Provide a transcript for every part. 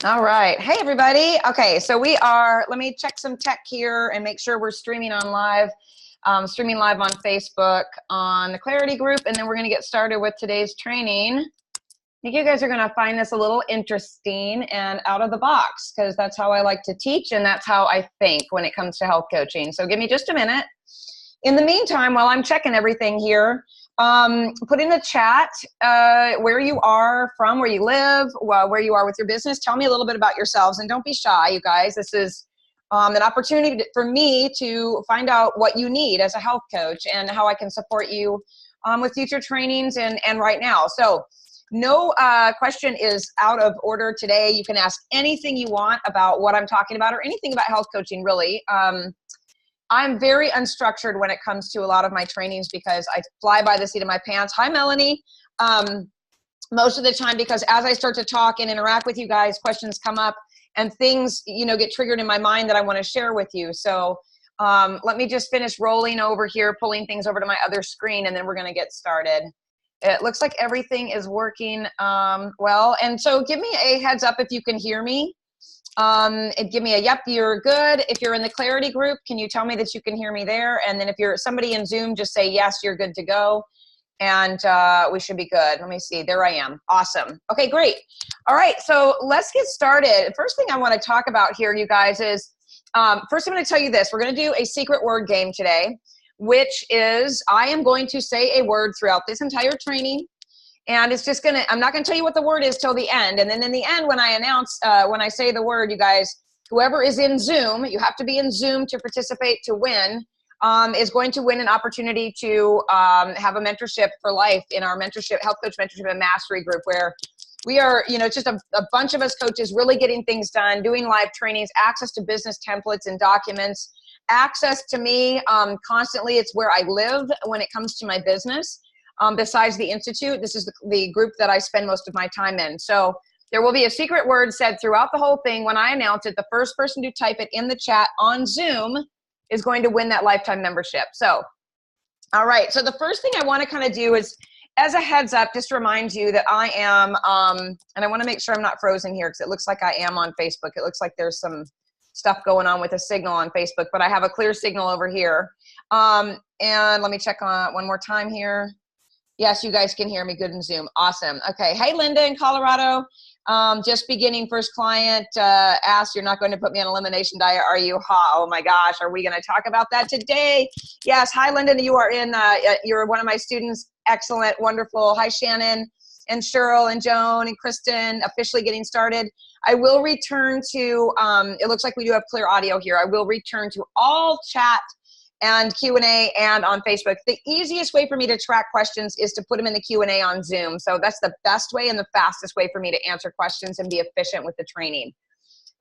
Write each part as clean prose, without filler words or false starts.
All right. Hey, everybody. Okay, so let me check some tech here and make sure we're streaming on live, streaming live on Facebook on the Clarity group, and then we're going to get started with today's training. I think you guys are going to find this a little interesting and out of the box because that's how I like to teach and that's how I think when it comes to health coaching. So give me just a minute. In the meantime, while I'm checking everything here, put in the chat where you are from, where you live, where you are with your business. Tell me a little bit about yourselves, and don't be shy, you guys. This is an opportunity for me to find out what you need as a health coach and how I can support you with future trainings and right now. So no question is out of order today. You can ask anything you want about what I'm talking about or anything about health coaching, really. I'm very unstructured when it comes to a lot of my trainings because I fly by the seat of my pants. Hi, Melanie. Most of the time, because as I start to talk and interact with you guys, questions come up and things, get triggered in my mind that I want to share with you. So let me just finish rolling over here, pulling things over to my other screen, and then we're going to get started. It looks like everything is working well. And so give me a heads up if you can hear me. And give me a yep, you're good. If you're in the Clarity group, can you tell me that you can hear me there? And then if you're somebody in Zoom, just say yes, you're good to go. And we should be good. Let me see. There I am. Awesome. Okay, great. All right, so let's get started. First thing I want to talk about here, you guys, is first I'm going to tell you this. We're going to do a secret word game today, which is I am going to say a word throughout this entire training. And it's just I'm not going to tell you what the word is till the end. And then in the end, when I announce, when I say the word, you guys, whoever is in Zoom, you have to be in Zoom to participate to win, is going to win an opportunity to have a mentorship for life in our health coach mentorship and mastery group, where we are, just a bunch of us coaches really getting things done, doing live trainings, access to business templates and documents, access to me constantly. It's where I live when it comes to my business. Besides the Institute, this is the group that I spend most of my time in. So there will be a secret word said throughout the whole thing. When I announce it, the first person to type it in the chat on Zoom is going to win that lifetime membership. So, all right. So the first thing I want to kind of do is, as a heads up, just remind you that I am, and I want to make sure I'm not frozen here because it looks like I am on Facebook. It looks like there's some stuff going on with a signal on Facebook, but I have a clear signal over here. And let me check on one more time here. Yes, you guys can hear me good in Zoom. Awesome. Okay. Hey, Linda in Colorado. Just beginning first client asked, you're not going to put me on elimination diet, are you? Oh my gosh, are we going to talk about that today? Yes. Hi, Linda. You are you're one of my students. Excellent. Wonderful. Hi, Shannon and Cheryl and Joan and Kristen, officially getting started. I will return to, it looks like we do have clear audio here. I will return to all chat and Q&A and on Facebook. The easiest way for me to track questions is to put them in the Q&A on Zoom. So that's the best way and the fastest way for me to answer questions and be efficient with the training.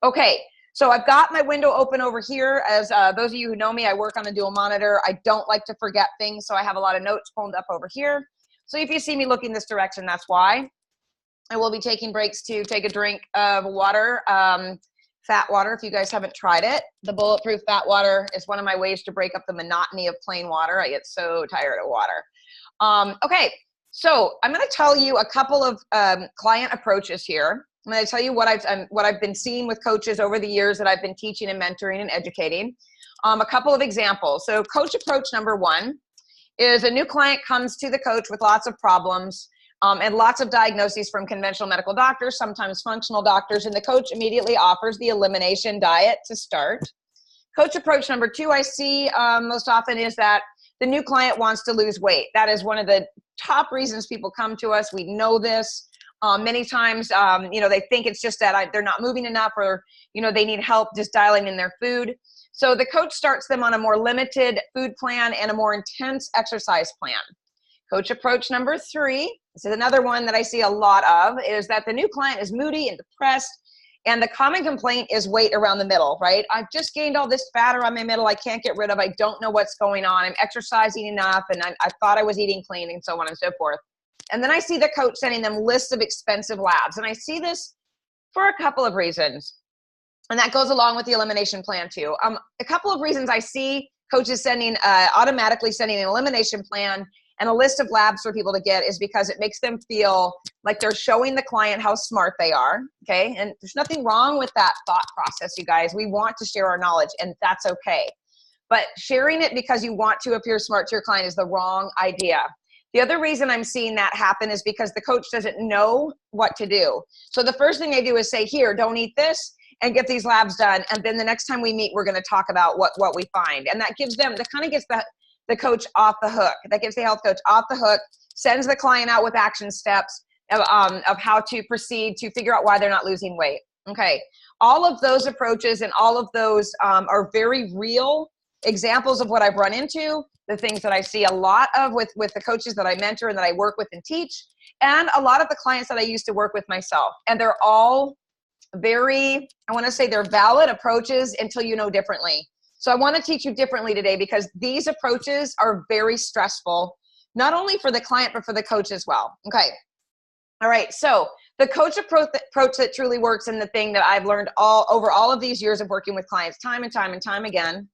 Okay, so I've got my window open over here. As those of you who know me, I work on a dual monitor. I don't like to forget things, so I have a lot of notes pulled up over here. So if you see me looking this direction, that's why. I will be taking breaks to take a drink of water. Fat water, if you guys haven't tried it. The Bulletproof Fat Water is one of my ways to break up the monotony of plain water. I get so tired of water. Okay, so I'm going to tell you a couple of client approaches here. I'm going to tell you what I've been seeing with coaches over the years that I've been teaching and mentoring and educating. A couple of examples. So coach approach number one is a new client comes to the coach with lots of problems. And lots of diagnoses from conventional medical doctors, sometimes functional doctors, and the coach immediately offers the elimination diet to start. Coach approach number two I see most often is that the new client wants to lose weight. That is one of the top reasons people come to us. We know this. Many times, they think it's just that they're not moving enough or, they need help just dialing in their food. So the coach starts them on a more limited food plan and a more intense exercise plan. Coach approach number three, this is another one that I see a lot of, is that the new client is moody and depressed, and the common complaint is weight around the middle, right? I've just gained all this fat around my middle I can't get rid of. I don't know what's going on. I'm exercising enough, and I thought I was eating clean, and so on and so forth. And then I see the coach sending them lists of expensive labs, and I see this for a couple of reasons, and that goes along with the elimination plan too. A couple of reasons I see coaches automatically sending an elimination plan and a list of labs for people to get is because it makes them feel like they're showing the client how smart they are, okay? And there's nothing wrong with that thought process, you guys. We want to share our knowledge, and that's okay. But sharing it because you want to appear smart to your client is the wrong idea. The other reason I'm seeing that happen is because the coach doesn't know what to do. So the first thing they do is say, here, don't eat this, and get these labs done. And then the next time we meet, we're going to talk about what we find. And that gives them, that kind of gets the coach off the hook. That gets the health coach off the hook, sends the client out with action steps of how to proceed to figure out why they're not losing weight. Okay. All of those approaches and all of those are very real examples of what I've run into, the things that I see a lot of with the coaches that I mentor and that I work with and teach, and a lot of the clients that I used to work with myself. And they're all very, I want to say they're valid approaches until you know differently. So I want to teach you differently today because these approaches are very stressful, not only for the client, but for the coach as well. Okay. All right. So the coach approach that truly works, and the thing that I've learned over all of these years of working with clients time and time and time again,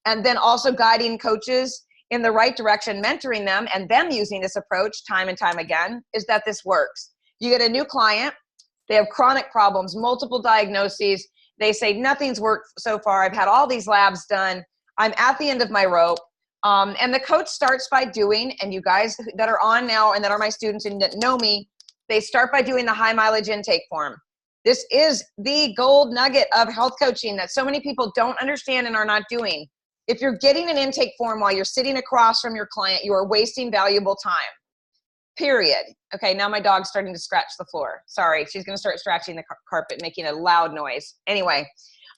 and then also guiding coaches in the right direction, mentoring them and them using this approach time and time again, is that this works. You get a new client, they have chronic problems, multiple diagnoses. They say, nothing's worked so far. I've had all these labs done. I'm at the end of my rope. And the coach starts by doing, and you guys that are on now and that are my students and that know me, they start by doing the high mileage intake form. This is the gold nugget of health coaching that so many people don't understand and are not doing. If you're getting an intake form while you're sitting across from your client, you are wasting valuable time. Period. Okay, now my dog's starting to scratch the floor. Sorry, she's going to start scratching the carpet, making a loud noise. Anyway,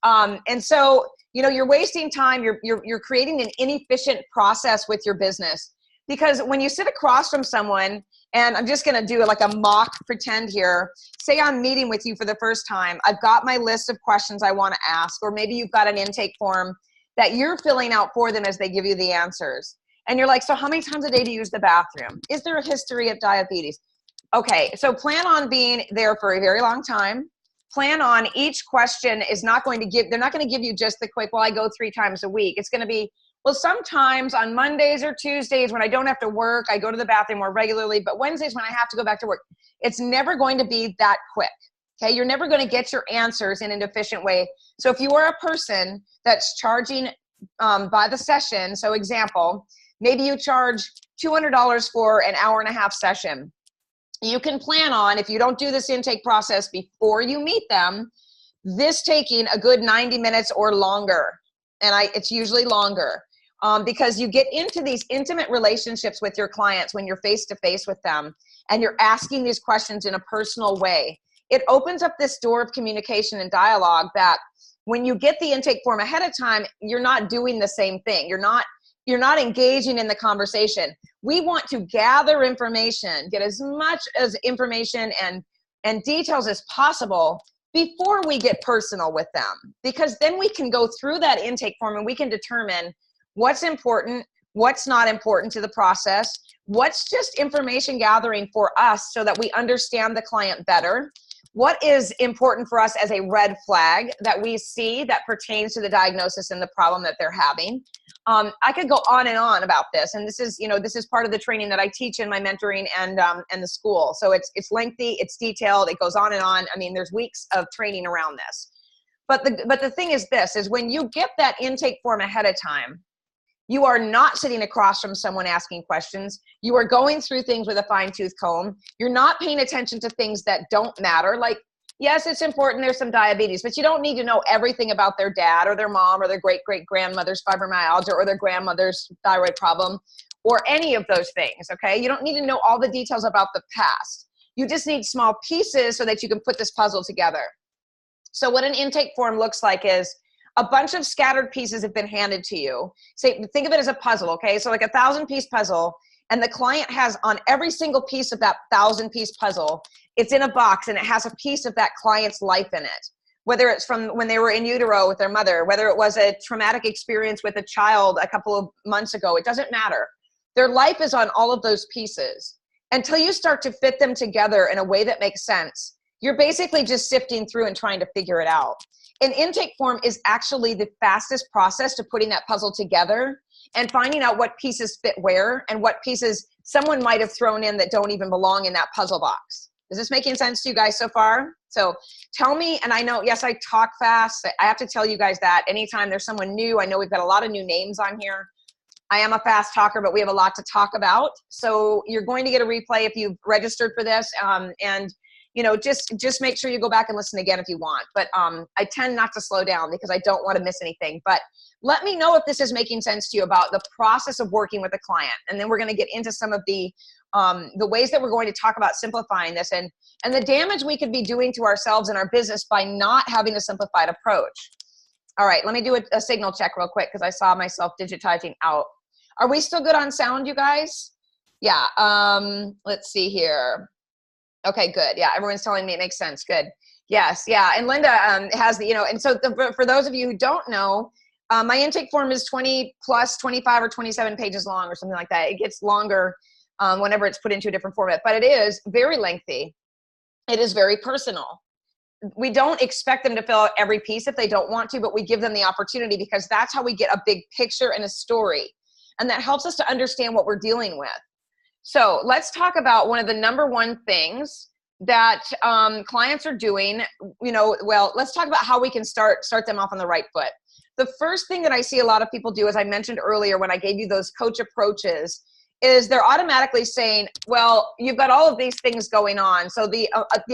and so, you know, you're wasting time. You're creating an inefficient process with your business, because when you sit across from someone, and I'm just going to do like a mock pretend here. Say I'm meeting with you for the first time. I've got my list of questions I want to ask, or maybe you've got an intake form that you're filling out for them as they give you the answers. And you're like, so how many times a day do you use the bathroom? Is there a history of diabetes? Okay, so plan on being there for a very long time. Plan on each question is not going to give, they're not going to give you just the quick, well, I go 3 times a week. It's going to be, well, sometimes on Mondays or Tuesdays when I don't have to work, I go to the bathroom more regularly, but Wednesdays when I have to go back to work, it's never going to be that quick. Okay, you're never going to get your answers in an efficient way. So if you are a person that's charging by the session, so example, maybe you charge $200 for an hour-and-a-half session. You can plan on, if you don't do this intake process before you meet them, this taking a good 90 minutes or longer. And it's usually longer because you get into these intimate relationships with your clients when you're face-to-face with them and you're asking these questions in a personal way. It opens up this door of communication and dialogue that when you get the intake form ahead of time, you're not doing the same thing. You're not engaging in the conversation. We want to gather information, get as much as information and details as possible before we get personal with them, because then we can go through that intake form and we can determine what's important, what's not important to the process, what's just information gathering for us so that we understand the client better, what is important for us as a red flag that we see that pertains to the diagnosis and the problem that they're having. I could go on and on about this, and this is part of the training that I teach in my mentoring and the school. So it's lengthy, it's detailed, it goes on and on. I mean, there's weeks of training around this. But the thing is this, is when you get that intake form ahead of time, you are not sitting across from someone asking questions. You are going through things with a fine-tooth comb. You're not paying attention to things that don't matter. Like, yes, it's important there's some diabetes, but you don't need to know everything about their dad or their mom or their great-great-grandmother's fibromyalgia or their grandmother's thyroid problem or any of those things, okay? You don't need to know all the details about the past. You just need small pieces so that you can put this puzzle together. So what an intake form looks like is a bunch of scattered pieces have been handed to you. Say, think of it as a puzzle, okay? So like a 1,000-piece puzzle, and the client has on every single piece of that 1,000-piece puzzle, it's in a box and it has a piece of that client's life in it. Whether it's from when they were in utero with their mother, whether it was a traumatic experience with a child a couple of months ago, it doesn't matter. Their life is on all of those pieces. Until you start to fit them together in a way that makes sense, you're basically just sifting through and trying to figure it out. An intake form is actually the fastest process to putting that puzzle together. and finding out what pieces fit where and what pieces someone might have thrown in that don't even belong in that puzzle box. Is this making sense to you guys so far? So tell me, and I know, yes, I talk fast. I have to tell you guys that anytime there's someone new, I know we've got a lot of new names on here. I am a fast talker, but we have a lot to talk about. So you're going to get a replay if you've registered for this. And you know, just make sure you go back and listen again if you want. But I tend not to slow down because I don't want to miss anything. But let me know if this is making sense to you about the process of working with a client. And then we're going to get into some of the ways that we're going to talk about simplifying this and the damage we could be doing to ourselves and our business by not having a simplified approach. All right, let me do a signal check real quick because I saw myself digitizing out. Are we still good on sound, you guys? Yeah, let's see here. Okay, good. Yeah, everyone's telling me it makes sense. Good. Yes, yeah. And Linda has the, you know, and so for those of you who don't know, my intake form is 20 plus 25 or 27 pages long or something like that. It gets longer whenever it's put into a different format, but it is very lengthy. It is very personal. We don't expect them to fill out every piece if they don't want to, but we give them the opportunity because that's how we get a big picture and a story. And that helps us to understand what we're dealing with. So let's talk about one of the number one things that clients are doing. You know, well, let's talk about how we can start them off on the right foot. The first thing that I see a lot of people do, as I mentioned earlier when I gave you those coach approaches, is they're automatically saying, well, you've got all of these things going on. So the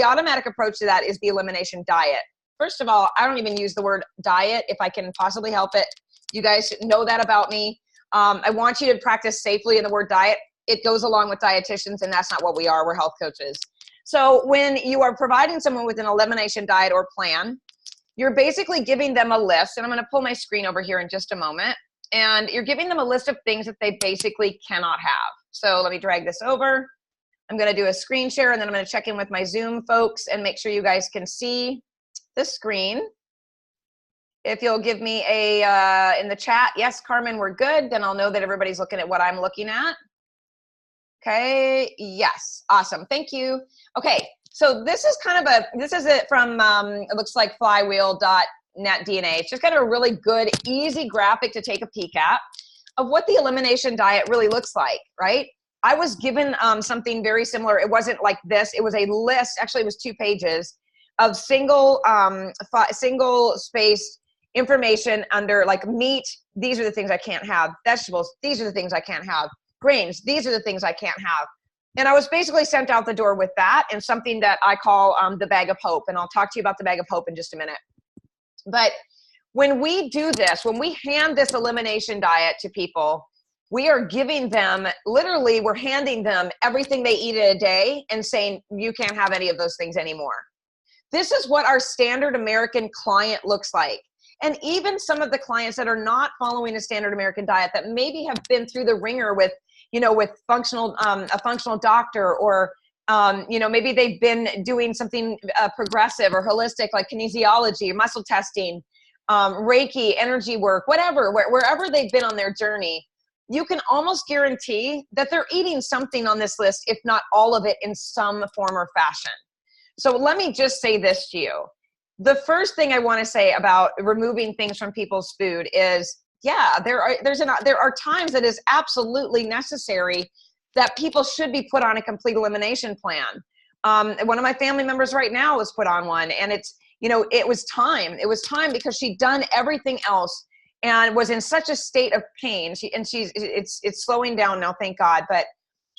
automatic approach to that is the elimination diet. First of all, I don't even use the word diet if I can possibly help it. You guys know that about me. I want you to practice safely in the word diet. It goes along with dietitians, and that's not what we are. We're health coaches. So when you are providing someone with an elimination diet or plan, you're basically giving them a list, and I'm going to pull my screen over here in just a moment, and you're giving them a list of things that they basically cannot have. So let me drag this over. I'm going to do a screen share, and then I'm going to check in with my Zoom folks and make sure you guys can see the screen. If you'll give me a, in the chat, yes, Carmen, we're good, then I'll know that everybody's looking at what I'm looking at. Okay, yes, awesome, thank you. Okay, so this is kind of this is it from, it looks like flywheel.net DNA. It's just kind of a really good, easy graphic to take a peek at of what the elimination diet really looks like, right? I was given something very similar. It wasn't like this, it was a list, actually it was 2 pages of single spaced information under like meat, these are the things I can't have, vegetables, these are the things I can't have, grains, these are the things I can't have. And I was basically sent out the door with that and something that I call the bag of hope. And I'll talk to you about the bag of hope in just a minute. But when we do this, when we hand this elimination diet to people, we are giving them, literally, we're handing them everything they eat in a day and saying, you can't have any of those things anymore. This is what our standard American client looks like. And even some of the clients that are not following a standard American diet that maybe have been through the ringer with, you know, with a functional doctor, or, you know, maybe they've been doing something progressive or holistic like kinesiology, muscle testing, Reiki, energy work, whatever, wherever they've been on their journey, you can almost guarantee that they're eating something on this list, if not all of it in some form or fashion. So let me just say this to you. The first thing I want to say about removing things from people's food is, yeah, there are times that is absolutely necessary that people should be put on a complete elimination plan. One of my family members right now was put on one, and it's, you know, it was time. It was time because she'd done everything else and was in such a state of pain. It's slowing down now, thank God, but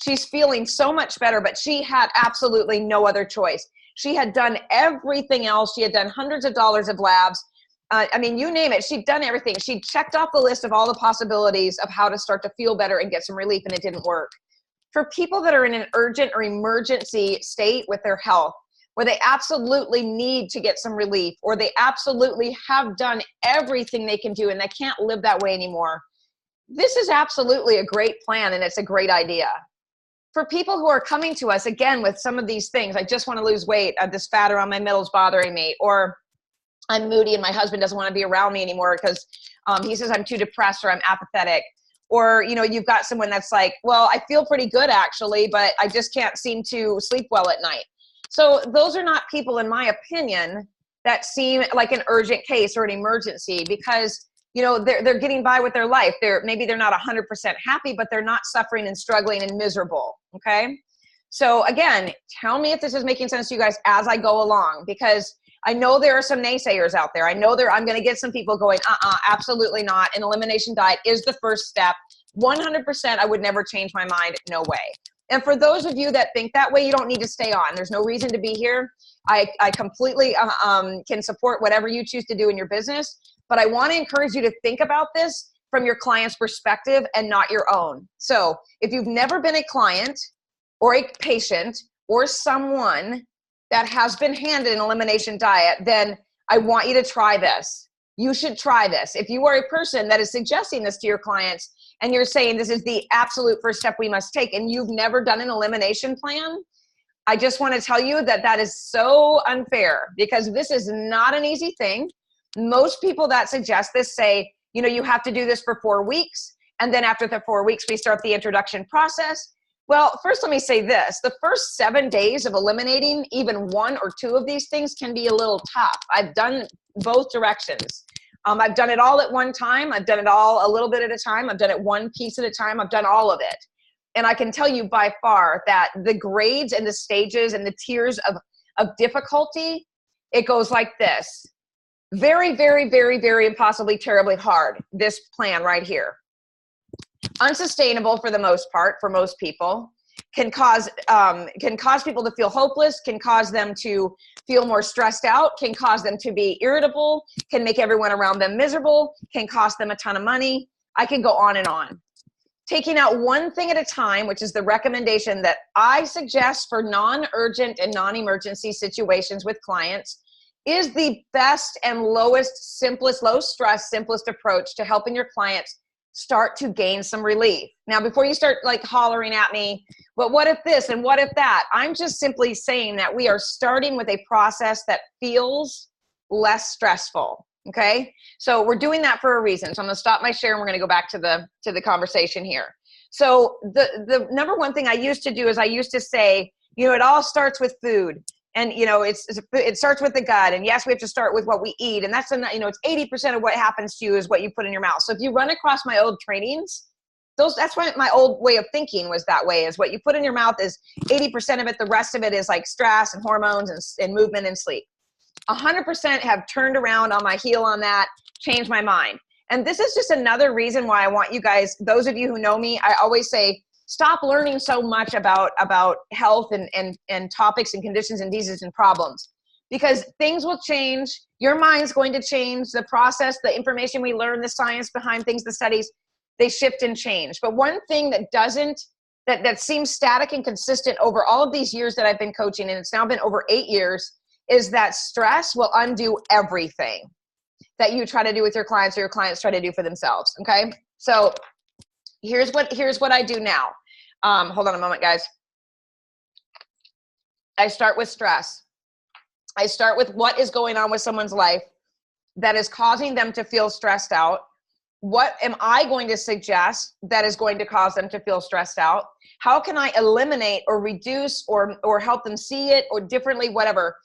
she's feeling so much better, but she had absolutely no other choice. She had done everything else. She had done hundreds of dollars of labs. I mean, you name it. She'd done everything. She checked off the list of all the possibilities of how to start to feel better and get some relief, and it didn't work. For people that are in an urgent or emergency state with their health, where they absolutely need to get some relief, or they absolutely have done everything they can do and they can't live that way anymore, this is absolutely a great plan, and it's a great idea. For people who are coming to us, again, with some of these things, I just want to lose weight, this fat around my middle is bothering me, or I'm moody and my husband doesn't want to be around me anymore because he says I'm too depressed or I'm apathetic. Or, you know, you've got someone that's like, well, I feel pretty good actually, but I just can't seem to sleep well at night. So those are not people, in my opinion, that seem like an urgent case or an emergency, because you know, they're getting by with their life. Maybe they're not 100% happy, but they're not suffering and struggling and miserable. Okay. So again, tell me if this is making sense to you guys as I go along, because I know there are some naysayers out there. I know I'm going to get some people going, absolutely not. An elimination diet is the first step. 100%, I would never change my mind. No way. And for those of you that think that way, you don't need to stay on. There's no reason to be here. I completely can support whatever you choose to do in your business, but I want to encourage you to think about this from your client's perspective and not your own. So if you've never been a client or a patient or someone that has been handed an elimination diet, then I want you to try this. You should try this. If you are a person that is suggesting this to your clients and you're saying this is the absolute first step we must take and you've never done an elimination plan, I just want to tell you that that is so unfair, because this is not an easy thing. Most people that suggest this say, you know, you have to do this for 4 weeks. And then after the 4 weeks, we start the introduction process. Well, first, let me say this. The first 7 days of eliminating even 1 or 2 of these things can be a little tough. I've done both directions. I've done it all at one time. I've done it all a little bit at a time. I've done it one piece at a time. I've done all of it. And I can tell you by far that the grades and the stages and the tiers of difficulty, it goes like this. Very, very, very, very impossibly terribly hard, this plan right here. Unsustainable for the most part, for most people, can cause people to feel hopeless, can cause them to feel more stressed out, can cause them to be irritable, can make everyone around them miserable, can cost them a ton of money. I can go on and on. Taking out one thing at a time, which is the recommendation that I suggest for non-urgent and non-emergency situations with clients, is the best and lowest, simplest, low stress, simplest approach to helping your clients start to gain some relief. Now, before you start like hollering at me, but what if this and what if that? I'm just simply saying that we are starting with a process that feels less stressful. Okay. So we're doing that for a reason. So I'm going to stop my share and we're going to go back to the conversation here. So the number one thing I used to do is I used to say, you know, it all starts with food. And, you know, it starts with the gut. And yes, we have to start with what we eat. And that's, you know, it's 80% of what happens to you is what you put in your mouth. So if you run across my old trainings, that's why my old way of thinking was that way, is what you put in your mouth is 80% of it. The rest of it is like stress and hormones and movement and sleep. 100% have turned around on my heel on that, changed my mind. And this is just another reason why I want you guys, those of you who know me, I always say, stop learning so much about health and topics and conditions and diseases and problems, because things will change. Your mind's going to change. The process, the information we learn, the science behind things, the studies, they shift and change. But one thing that seems static and consistent over all of these years that I've been coaching, and it's now been over 8 years, is that stress will undo everything that you try to do with your clients or your clients try to do for themselves. Okay. So here's what I do now. Hold on a moment, guys. I start with stress. I start with what is going on with someone's life that is causing them to feel stressed out. What am I going to suggest that is going to cause them to feel stressed out? How can I eliminate or reduce or help them see it or differently, whatever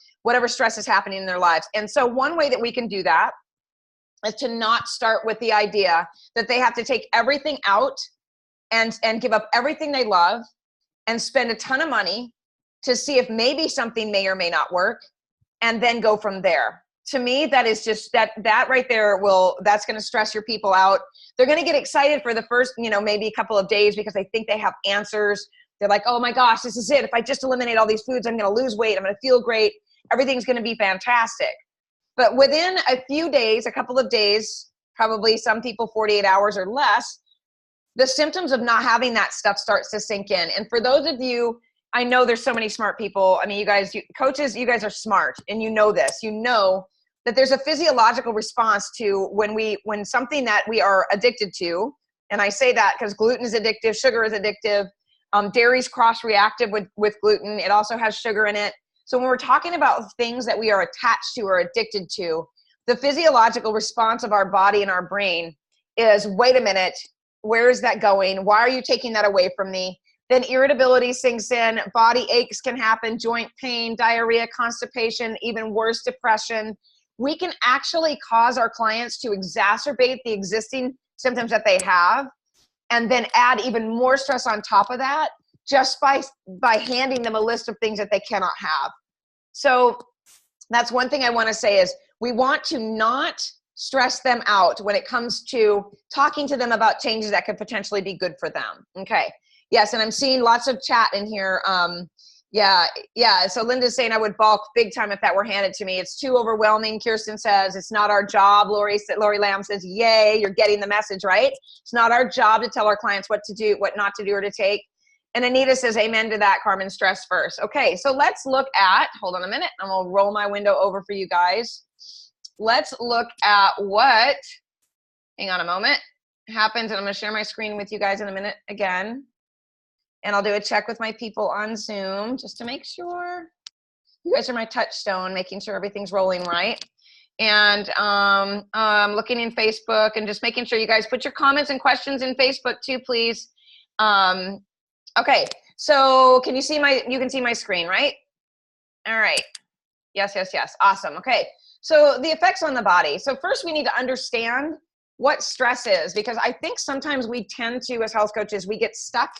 stress is happening in their lives? And so one way that we can do that is to not start with the idea that they have to take everything out and give up everything they love and spend a ton of money to see if maybe something may or may not work, and then go from there. To me, that is just that right there that's going to stress your people out. They're going to get excited for the first, you know, maybe a couple of days because they think they have answers. They're like, oh my gosh, this is it. If I just eliminate all these foods, I'm going to lose weight. I'm going to feel great. Everything's going to be fantastic. But within a few days, a couple of days, probably some people 48 hours or less, the symptoms of not having that stuff starts to sink in. And for those of you, I know there's so many smart people. I mean, coaches, you guys are smart, and you know this. You know that there's a physiological response to when something that we are addicted to, and I say that because gluten is addictive, sugar is addictive, dairy's cross-reactive with gluten. It also has sugar in it. So when we're talking about things that we are attached to or addicted to, the physiological response of our body and our brain is, wait a minute, where is that going? Why are you taking that away from me? Then irritability sinks in, body aches can happen, joint pain, diarrhea, constipation, even worse, depression. we can actually cause our clients to exacerbate the existing symptoms that they have, and then add even more stress on top of that, just by handing them a list of things that they cannot have. So that's one thing I want to say is we want to not stress them out when it comes to talking to them about changes that could potentially be good for them. Okay. Yes. And I'm seeing lots of chat in here. Yeah. So Linda's saying I would balk big time if that were handed to me. It's too overwhelming. Kirsten says it's not our job. Lori Lamb says, yay, you're getting the message, right? It's not our job to tell our clients what to do, what not to do, or to take. And Anita says, amen to that, Carmen, stress first. Okay, so let's look at, hold on a minute, I'm gonna roll my window over for you guys. Let's look at what, hang on a moment, happens, and I'm gonna share my screen with you guys in a minute again. And I'll do a check with my people on Zoom just to make sure. You guys are my touchstone, making sure everything's rolling right. And looking in Facebook and just making sure you guys put your comments and questions in Facebook too, please. Okay, so can you see you can see my screen, right? All right. Yes. Awesome. Okay, so the effects on the body. So first we need to understand what stress is, because I think sometimes we tend to, as health coaches, we get stuck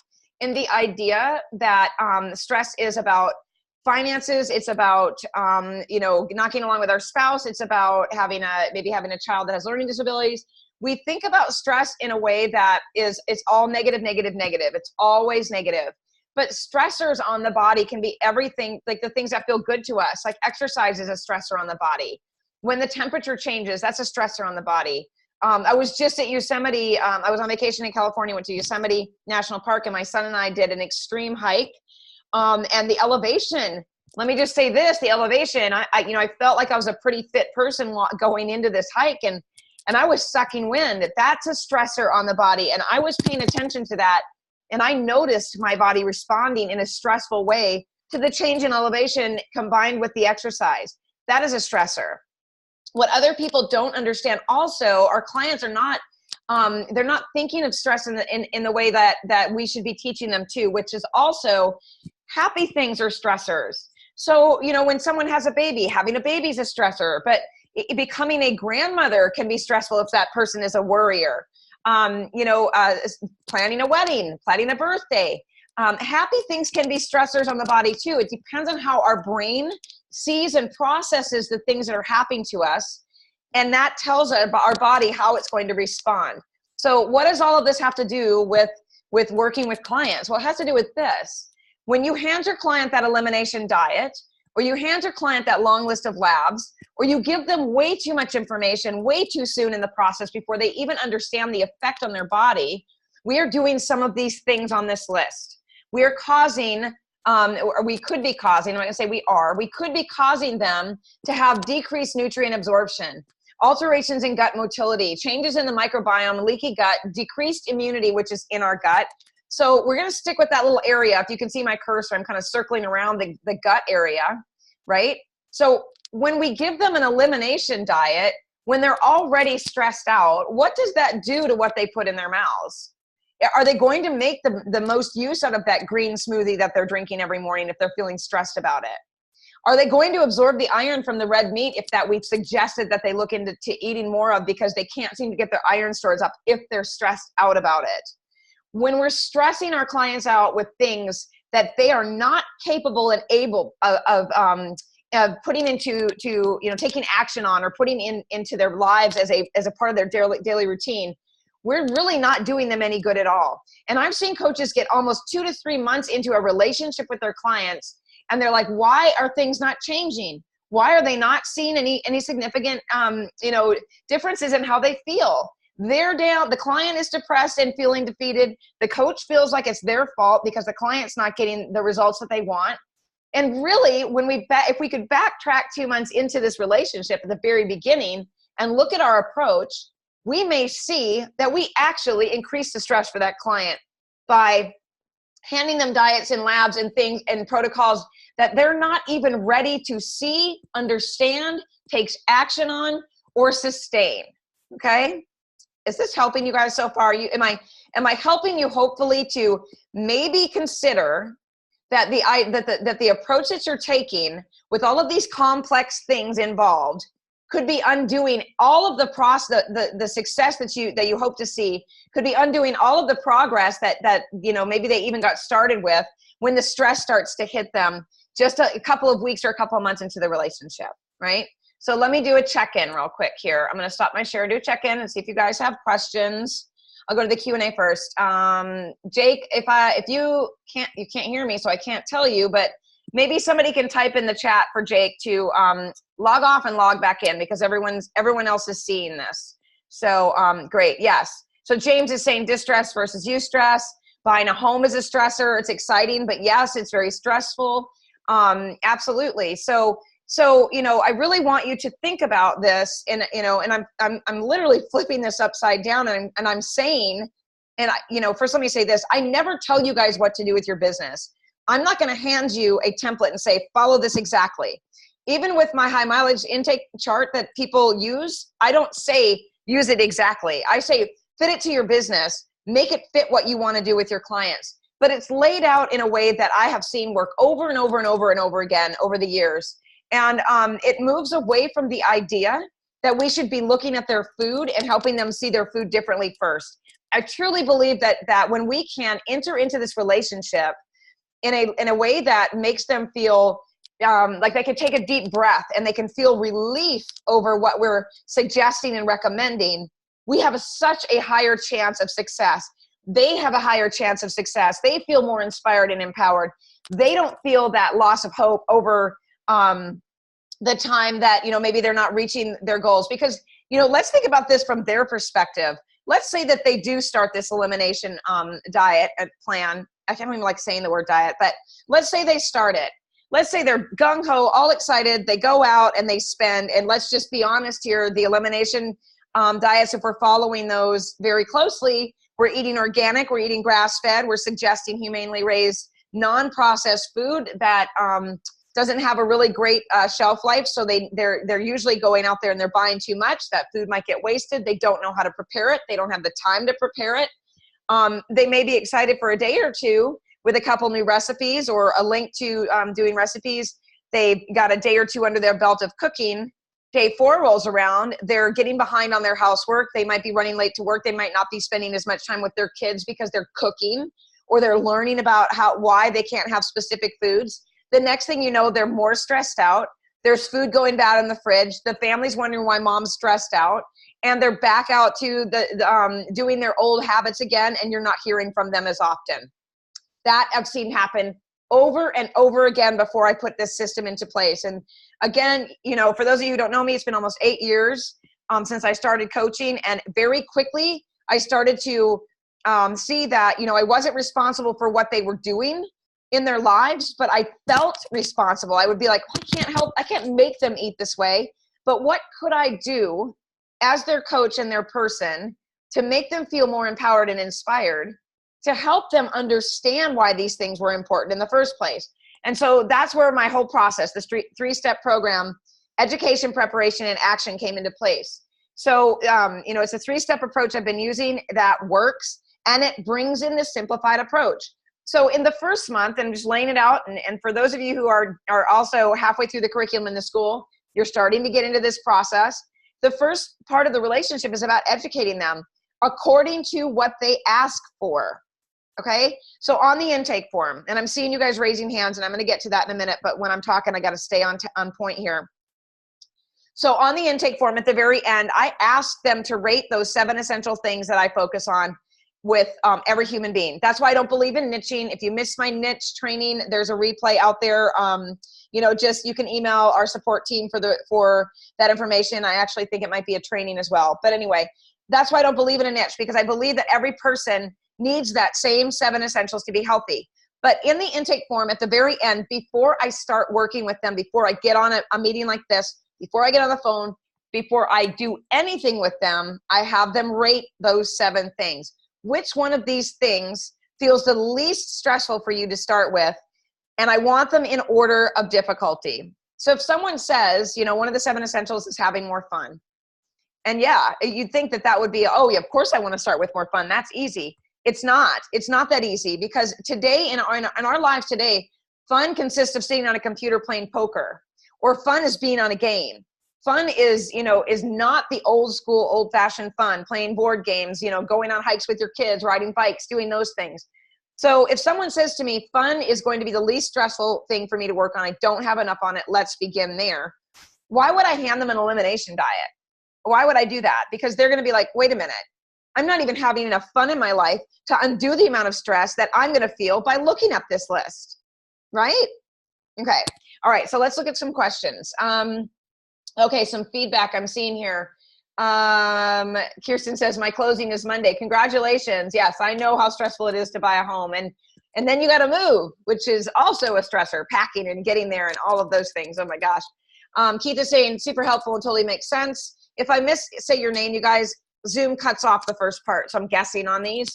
in the idea that stress is about finances. It's about, knocking along with our spouse. It's about maybe having a child that has learning disabilities. We think about stress in a way that it's all negative. It's always negative. But stressors on the body can be everything, like the things that feel good to us, like exercise is a stressor on the body. When the temperature changes, that's a stressor on the body. I was just at Yosemite. I was on vacation in California, went to Yosemite National Park, and my son and I did an extreme hike. And the elevation, let me just say this, the elevation, I felt like I was a pretty fit person going into this hike, and I was sucking wind. That's a stressor on the body. And I was paying attention to that. And I noticed my body responding in a stressful way to the change in elevation combined with the exercise. That is a stressor. What other people don't understand also, our clients are not, they're not thinking of stress in the way that we should be teaching them to, which is also happy things are stressors. So, when someone has a baby, having a baby is a stressor, but becoming a grandmother can be stressful if that person is a worrier. Planning a wedding, planning a birthday. Happy things can be stressors on the body too. It depends on how our brain sees and processes the things that are happening to us. And that tells our body how it's going to respond. So what does all of this have to do with working with clients? Well, it has to do with this. When you hand your client that elimination diet, or you hand your client that long list of labs, or you give them way too much information way too soon in the process before they even understand the effect on their body, we are doing some of these things on this list. We are causing, or we could be causing, I'm not gonna say we could be causing them to have decreased nutrient absorption, alterations in gut motility, changes in the microbiome, leaky gut, decreased immunity, which is in our gut. So we're going to stick with that little area. If you can see my cursor, I'm kind of circling around the gut area, right? So when we give them an elimination diet, when they're already stressed out, what does that do to what they put in their mouths? Are they going to make the most use out of that green smoothie that they're drinking every morning if they're feeling stressed about it? Are they going to absorb the iron from the red meat if that we've suggested that they look into eating more of because they can't seem to get their iron stores up if they're stressed out about it? When we're stressing our clients out with things that they are not capable and able of putting into taking action on or putting into their lives as a part of their daily routine, we're really not doing them any good at all. And I've seen coaches get almost 2 to 3 months into a relationship with their clients, and they're like, why are things not changing? Why are they not seeing any significant differences in how they feel? They're down, the client is depressed and feeling defeated. The coach feels like it's their fault because the client's not getting the results that they want. And really, if we could backtrack 2 months into this relationship at the very beginning and look at our approach, we may see that we actually increase the stress for that client by handing them diets and labs and things and protocols that they're not even ready to see, understand, takes action on, or sustain. Okay? Is this helping you guys so far? Am I helping you hopefully to maybe consider that the approach that you're taking with all of these complex things involved could be undoing all of the process, the success that you hope to see, could be undoing all of the progress that maybe they even got started with when the stress starts to hit them just a couple of weeks or a couple of months into the relationship, right? So let me do a check-in real quick here. I'm going to stop my share, do a check-in, and see if you guys have questions. I'll go to the Q&A first. Jake, if you can't hear me, so I can't tell you, but maybe somebody can type in the chat for Jake to log off and log back in, because everyone else is seeing this. So great, yes. So James is saying distress versus eustress. Buying a home is a stressor. It's exciting, but yes, it's very stressful. Absolutely. So I really want you to think about this, and I'm literally flipping this upside down, and I'm saying, and first let me say this: I never tell you guys what to do with your business. I'm not going to hand you a template and say, follow this exactly. Even with my high mileage intake chart that people use, I don't say use it exactly. I say fit it to your business, make it fit what you want to do with your clients. But it's laid out in a way that I have seen work over and over and over and over again over the years. And it moves away from the idea that we should be looking at their food and helping them see their food differently first. I truly believe that when we can enter into this relationship in a way that makes them feel like they can take a deep breath and they can feel relief over what we're suggesting and recommending, we have such a higher chance of success. They have a higher chance of success. They feel more inspired and empowered. They don't feel that loss of hope over the time that, maybe they're not reaching their goals. Because, let's think about this from their perspective. Let's say that they do start this elimination diet plan. I can't even like saying the word diet, but let's say they start it. Let's say they're gung-ho, all excited. They go out and they spend, and let's just be honest here, the elimination diets, if we're following those very closely, we're eating organic, we're eating grass-fed, we're suggesting humanely raised, non-processed food that doesn't have a really great shelf life. So they're usually going out there and they're buying too much. That food might get wasted. They don't know how to prepare it. They don't have the time to prepare it. They may be excited for a day or two with a couple new recipes or a link to doing recipes. They've got a day or two under their belt of cooking. Day 4 rolls around. They're getting behind on their housework. They might be running late to work. They might not be spending as much time with their kids because they're cooking, or they're learning about why they can't have specific foods. The next thing you know, they're more stressed out. There's food going bad in the fridge. The family's wondering why mom's stressed out. And they're back out to doing their old habits again, and you're not hearing from them as often. That I've seen happen over and over again before I put this system into place. And again, for those of you who don't know me, it's been almost 8 years since I started coaching. And very quickly, I started to see that, I wasn't responsible for what they were doing in their lives, but I felt responsible. I would be like, I can't make them eat this way, but what could I do as their coach and their person to make them feel more empowered and inspired, to help them understand why these things were important in the first place? And so that's where my whole process, the three-step program, education, preparation, and action came into place. So, it's a 3-step approach I've been using that works, and it brings in this simplified approach. So in the first month, I'm just laying it out, and for those of you who are also halfway through the curriculum in the school, you're starting to get into this process. The first part of the relationship is about educating them according to what they ask for. Okay, so on the intake form, and I'm seeing you guys raising hands, and I'm going to get to that in a minute, but when I'm talking, I got to stay on point here. So on the intake form at the very end, I ask them to rate those 7 essential things that I focus on with every human being. That's why I don't believe in niching. If you missed my niche training, there's a replay out there. You can email our support team for that information. I actually think it might be a training as well. But anyway, that's why I don't believe in a niche, because I believe that every person needs that same 7 essentials to be healthy. But in the intake form at the very end, before I start working with them, before I get on a meeting like this, before I get on the phone, before I do anything with them, I have them rate those 7 things. Which one of these things feels the least stressful for you to start with? And I want them in order of difficulty. So if someone says, one of the 7 essentials is having more fun. And yeah, you'd think that would be, oh yeah, of course I want to start with more fun. That's easy. It's not that easy, because today in our lives today, fun consists of sitting on a computer playing poker, or fun is being on a game. Fun is, is not the old school, old fashioned fun, playing board games, going on hikes with your kids, riding bikes, doing those things. So if someone says to me, fun is going to be the least stressful thing for me to work on, I don't have enough on it, let's begin there. Why would I hand them an elimination diet? Why would I do that? Because they're going to be like, wait a minute, I'm not even having enough fun in my life to undo the amount of stress that I'm going to feel by looking at this list, right? Okay. All right. So let's look at some questions. Okay. Some feedback I'm seeing here. Kirsten says, my closing is Monday. Congratulations. Yes, I know how stressful it is to buy a home. And then you got to move, which is also a stressor, packing and getting there and all of those things. Oh my gosh. Keith is saying super helpful and totally makes sense. If I say your name, you guys, Zoom cuts off the first part. So I'm guessing on these.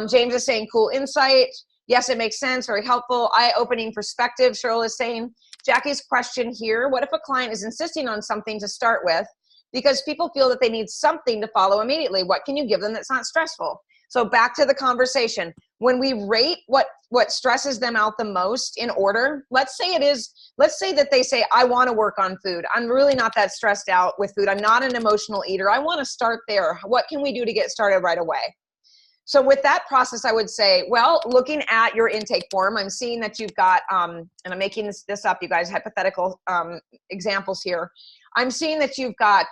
James is saying cool insight. Yes, it makes sense. Very helpful. Eye-opening perspective. Cheryl is saying, Jackie's question here, what if a client is insisting on something to start with because people feel that they need something to follow immediately? What can you give them that's not stressful? So back to the conversation. When we rate what stresses them out the most in order, let's say that they say, I want to work on food. I'm really not that stressed out with food. I'm not an emotional eater. I want to start there. What can we do to get started right away? So with that process, I would say, well, looking at your intake form, I'm seeing that you've got, and I'm making this up, you guys, hypothetical examples here. I'm seeing that you've got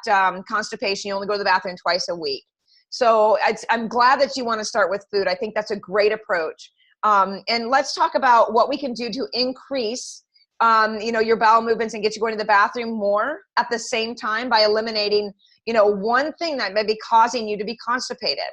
constipation. You only go to the bathroom twice a week. So I'm glad that you want to start with food. I think that's a great approach. And let's talk about what we can do to increase, your bowel movements and get you going to the bathroom more at the same time by eliminating, one thing that may be causing you to be constipated.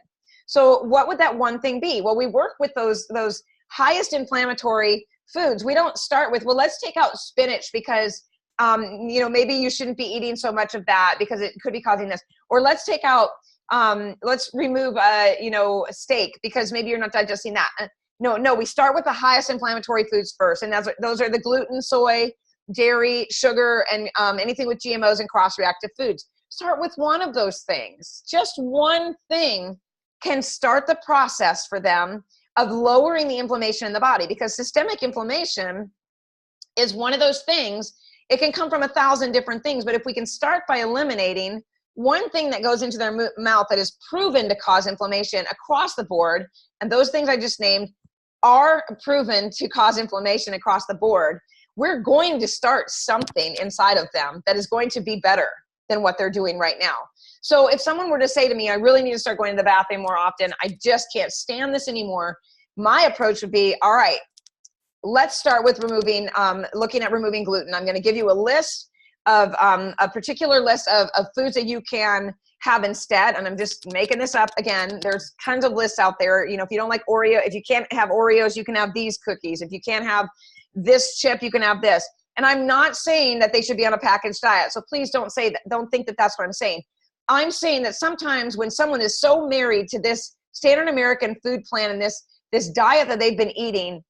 So what would that one thing be? Well, we work with those highest inflammatory foods. We don't start with, well, let's take out spinach because, maybe you shouldn't be eating so much of that because it could be causing this. Or let's take out, let's remove, a steak because maybe you're not digesting that. No, we start with the highest inflammatory foods first. And those are the gluten, soy, dairy, sugar, and anything with GMOs and cross-reactive foods. Start with one of those things. Just one thing can start the process for them of lowering the inflammation in the body, because systemic inflammation is one of those things. It can come from 1,000 different things, but if we can start by eliminating one thing that goes into their mouth that is proven to cause inflammation across the board, and those things I just named are proven to cause inflammation across the board, we're going to start something inside of them that is going to be better than what they're doing right now. So if someone were to say to me, I really need to start going to the bathroom more often, I just can't stand this anymore, my approach would be, all right, let's start with looking at removing gluten. I'm going to give you a list of a particular list of foods that you can have instead. And I'm just making this up again. There's tons of lists out there. If you don't like Oreo, if you can't have Oreos, you can have these cookies. If you can't have this chip, you can have this. And I'm not saying that they should be on a packaged diet. So please don't think that that's what I'm saying. I'm saying that sometimes when someone is so married to this standard American food plan and this diet that they've been eating,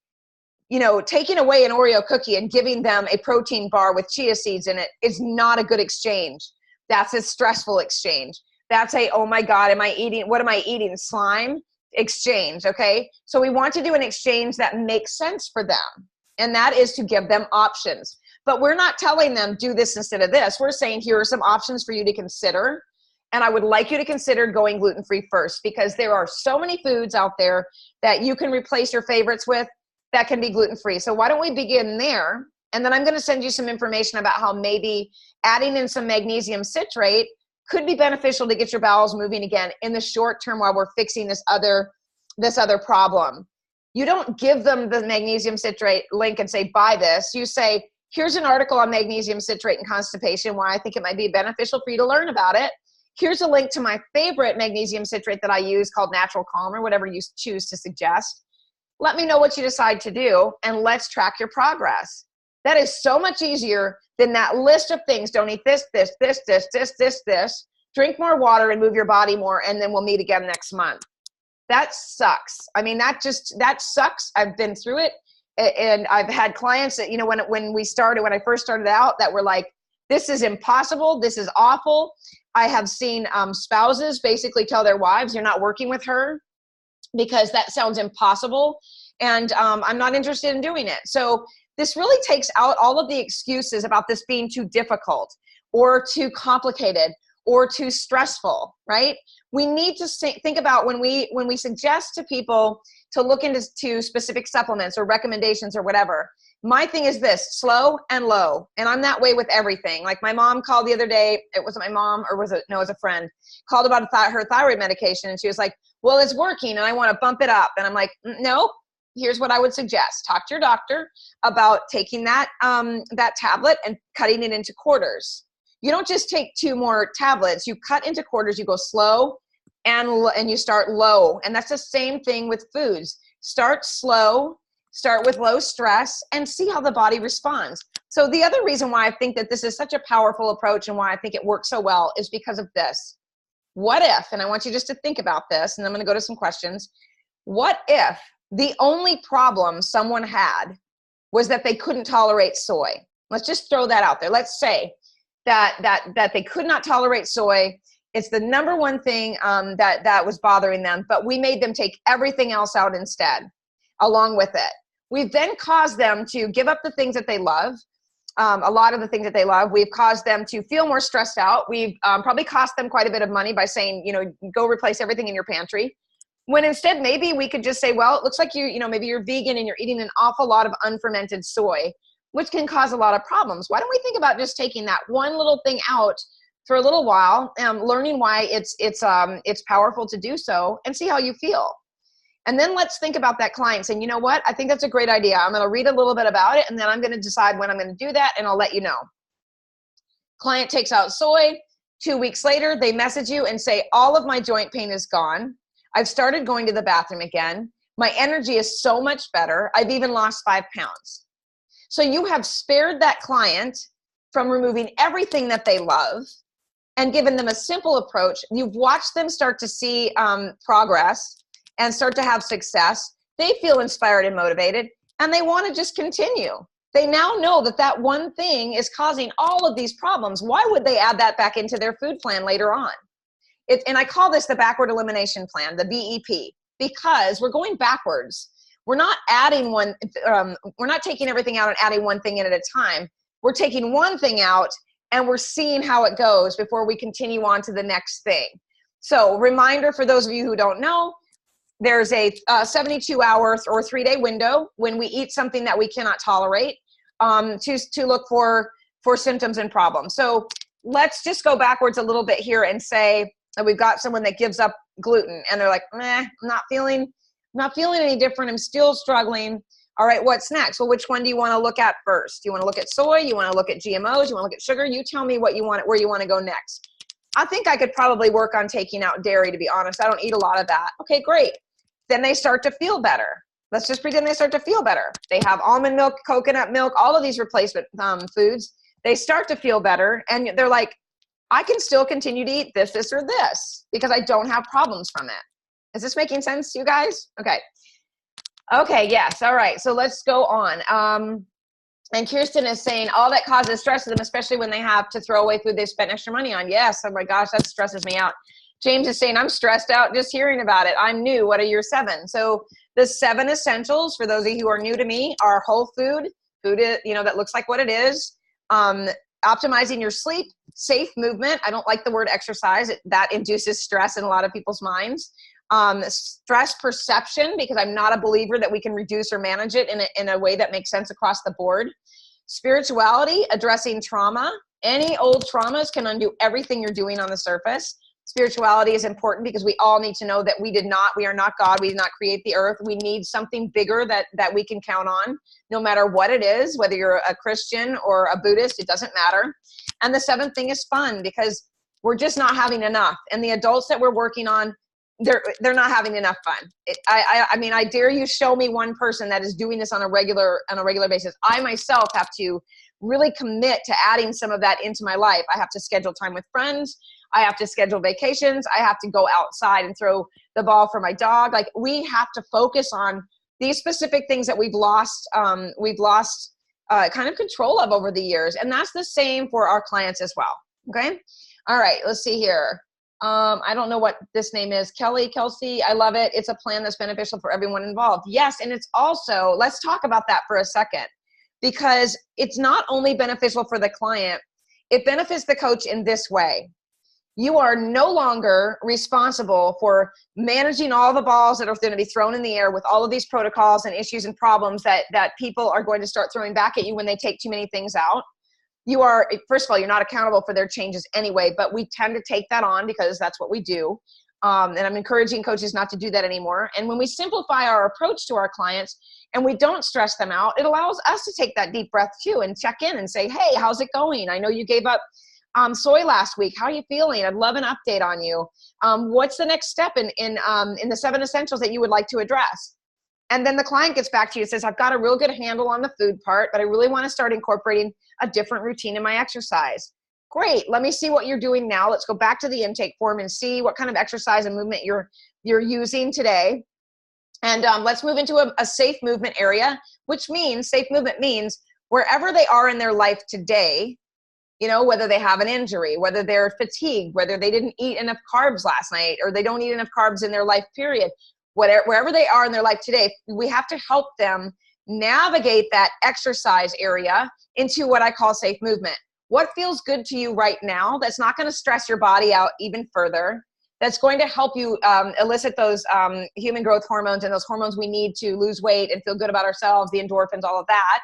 taking away an Oreo cookie and giving them a protein bar with chia seeds in it is not a good exchange. That's a stressful exchange. That's oh my God, what am I eating? Slime exchange, okay? So we want to do an exchange that makes sense for them. And that is to give them options. But we're not telling them do this instead of this. We're saying here are some options for you to consider. And I would like you to consider going gluten-free first, because there are so many foods out there that you can replace your favorites with that can be gluten-free. So why don't we begin there? And then I'm going to send you some information about how maybe adding in some magnesium citrate could be beneficial to get your bowels moving again in the short term while we're fixing this other problem. You don't give them the magnesium citrate link and say, buy this. You say, here's an article on magnesium citrate and constipation, why I think it might be beneficial for you to learn about it. Here's a link to my favorite magnesium citrate that I use called Natural Calm, or whatever you choose to suggest. Let me know what you decide to do, and let's track your progress. That is so much easier than that list of things. Don't eat this, this, this, this, this, this, this. Drink more water and move your body more, and then we'll meet again next month. That sucks. I mean, that sucks. I've been through it, and I've had clients that, when I first started out, that were like, this is impossible. This is awful. I have seen spouses basically tell their wives, you're not working with her because that sounds impossible, and I'm not interested in doing it. So this really takes out all of the excuses about this being too difficult. or too complicated or too stressful, right? We need to think about when we suggest to people to look into specific supplements or recommendations or whatever. My thing is this: slow and low. And I'm that way with everything. Like my mom called the other day. It wasn't my mom, or was it? No, it was a friend. Called about her thyroid medication. And she was like, well, it's working and I want to bump it up. And I'm like, no, here's what I would suggest. Talk to your doctor about taking that tablet and cutting it into quarters. You don't just take 2 more tablets. You cut into quarters. You go slow and you start low. And that's the same thing with foods. Start slow. Start with low stress and see how the body responds. So the other reason why I think that this is such a powerful approach and why I think it works so well is because of this. What if, and I want you just to think about this, and I'm going to go to some questions. What if the only problem someone had was that they couldn't tolerate soy? Let's just throw that out there. Let's say that they could not tolerate soy. It's the number one thing that was bothering them, but we made them take everything else out instead, along with it. We've then caused them to give up the things that they love, a lot of the things that they love. We've caused them to feel more stressed out. We've probably cost them quite a bit of money by saying, go replace everything in your pantry. When instead, maybe we could just say, well, it looks like maybe you're vegan and you're eating an awful lot of unfermented soy, which can cause a lot of problems. Why don't we think about just taking that one little thing out for a little while, learning why it's powerful to do so, and see how you feel. And then let's think about that client saying, you know what, I think that's a great idea. I'm going to read a little bit about it, and then I'm going to decide when I'm going to do that, and I'll let you know. Client takes out soy. 2 weeks later, they message you and say, all of my joint pain is gone. I've started going to the bathroom again. My energy is so much better. I've even lost 5 pounds. So you have spared that client from removing everything that they love and given them a simple approach. You've watched them start to see progress and start to have success. They feel inspired and motivated, and they want to just continue. They now know that one thing is causing all of these problems. Why would they add that back into their food plan later on? And I call this the backward elimination plan, the BEP, because we're going backwards. We're not adding we're not taking everything out and adding one thing in at a time. We're taking one thing out and we're seeing how it goes before we continue on to the next thing. So reminder for those of you who don't know, there's a 72-hour or 3-day window when we eat something that we cannot tolerate to look for symptoms and problems. So let's just go backwards a little bit here and say that we've got someone that gives up gluten and they're like, I'm not feeling any different. I'm still struggling. All right, what's next? Well, which one do you want to look at first? Do you want to look at soy? You want to look at GMOs? You want to look at sugar? You tell me where you want to go next. I think I could probably work on taking out dairy, to be honest. I don't eat a lot of that. Okay, great. Then they start to feel better. Let's just pretend they start to feel better. They have almond milk, coconut milk, all of these replacement foods. They start to feel better, and they're like, I can still continue to eat this, or this because I don't have problems from it. Is this making sense to you guys? Okay, yes. All right, so let's go on. And Kirsten is saying all that causes stress to them, especially when they have to throw away food they spent extra money on. Yes, oh my gosh, that stresses me out. James is saying, I'm stressed out just hearing about it. I'm new. What are your 7? So the 7 essentials, for those of you who are new to me, are whole food that looks like what it is, optimizing your sleep, safe movement. I don't like the word exercise. That induces stress in a lot of people's minds. Stress perception, because I'm not a believer that we can reduce or manage it in a way that makes sense across the board. Spirituality, addressing trauma. Any old traumas can undo everything you're doing on the surface. Spirituality is important because we all need to know that we are not God. We did not create the earth. We need something bigger that we can count on, no matter what it is, whether you're a Christian or a Buddhist, it doesn't matter. And the 7th thing is fun, because we're just not having enough. And the adults that we're working on, they're not having enough fun. I mean, I dare you show me one person that is doing this on a regular basis. I myself have to really commit to adding some of that into my life. I have to schedule time with friends. I have to schedule vacations. I have to go outside and throw the ball for my dog. Like, we have to focus on these specific things that we've lost kind of control of over the years. And that's the same for our clients as well. Okay. All right. Let's see here. I don't know what this name is. Kelsey. I love it. It's a plan that's beneficial for everyone involved. Yes. And it's also, let's talk about that for a second, because it's not only beneficial for the client, it benefits the coach in this way. You are no longer responsible for managing all the balls that are going to be thrown in the air with all of these protocols and issues and problems that people are going to start throwing back at you when they take too many things out. You are, first of all, you're not accountable for their changes anyway, but we tend to take that on because that's what we do. And I'm encouraging coaches not to do that anymore. And when we simplify our approach to our clients and we don't stress them out, it allows us to take that deep breath too and check in and say, hey, how's it going? I know you gave up soy last week. How are you feeling? I'd love an update on you. What's the next step in the 7 essentials that you would like to address? And then the client gets back to you and says, I've got a real good handle on the food part, but I really want to start incorporating a different routine in my exercise. Great. Let me see what you're doing now. Let's go back to the intake form and see what kind of exercise and movement you're using today. And let's move into a safe movement area, which means safe movement means wherever they are in their life today, you know, whether they have an injury, whether they're fatigued, whether they didn't eat enough carbs last night, or they don't eat enough carbs in their life period, wherever they are in their life today, we have to help them navigate that exercise area into what I call safe movement. What feels good to you right now that's not going to stress your body out even further, that's going to help you elicit those human growth hormones and those hormones we need to lose weight and feel good about ourselves, the endorphins, all of that.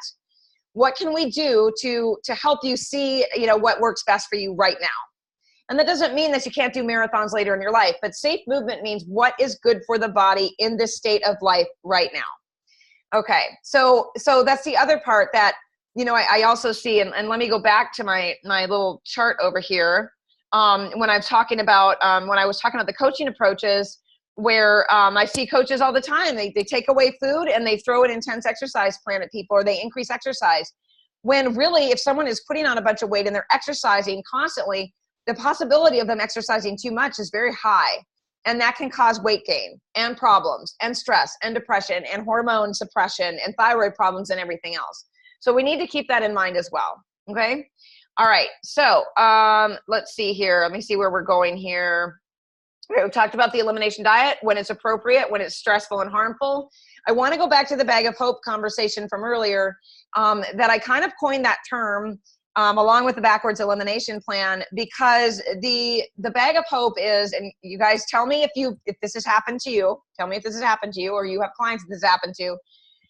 What can we do to help you see, you know, what works best for you right now? And that doesn't mean that you can't do marathons later in your life, but safe movement means what is good for the body in this state of life right now. Okay, so that's the other part that, you know, I also see, and let me go back to my little chart over here. When I was talking about the coaching approaches, where I see coaches all the time, they take away food and they throw an intense exercise plan at people, or they increase exercise. When really, if someone is putting on a bunch of weight and they're exercising constantly, the possibility of them exercising too much is very high. And that can cause weight gain and problems and stress and depression and hormone suppression and thyroid problems and everything else. So we need to keep that in mind as well. Okay. All right. So let's see here. Let me see where we're going here. Okay, we talked about the elimination diet, when it's appropriate, when it's stressful and harmful. I want to go back to the bag of hope conversation from earlier, that I kind of coined that term along with the backwards elimination plan, because the bag of hope is, and you guys tell me if this has happened to you, tell me if this has happened to you, or you have clients that this has happened to.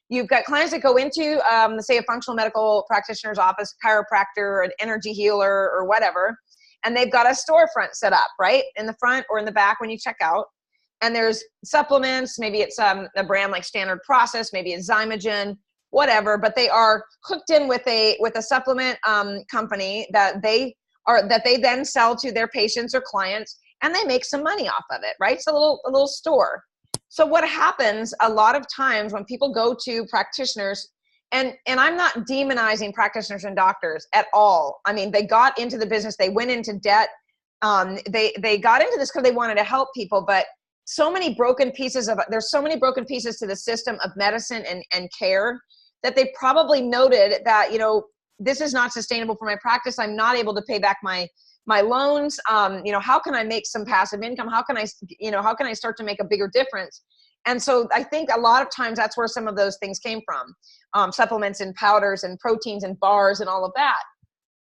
You've got clients that go into, say, a functional medical practitioner's office, chiropractor, an energy healer, or whatever, and they've got a storefront set up, right, in the front or in the back when you check out. And there's supplements, maybe it's a brand like Standard Process, maybe it's Zymogen, whatever, but they are hooked in with a supplement company that they then sell to their patients or clients, and they make some money off of it, right? It's a little store. So what happens a lot of times when people go to practitioners, and I'm not demonizing practitioners and doctors at all. I mean, they got into the business, they went into debt. They got into this because they wanted to help people, but there's so many broken pieces to the system of medicine and care that they probably noted that, you know, this is not sustainable for my practice. I'm not able to pay back my loans. You know, how can I make some passive income? How can I start to make a bigger difference? And so I think a lot of times that's where some of those things came from, supplements and powders and proteins and bars and all of that.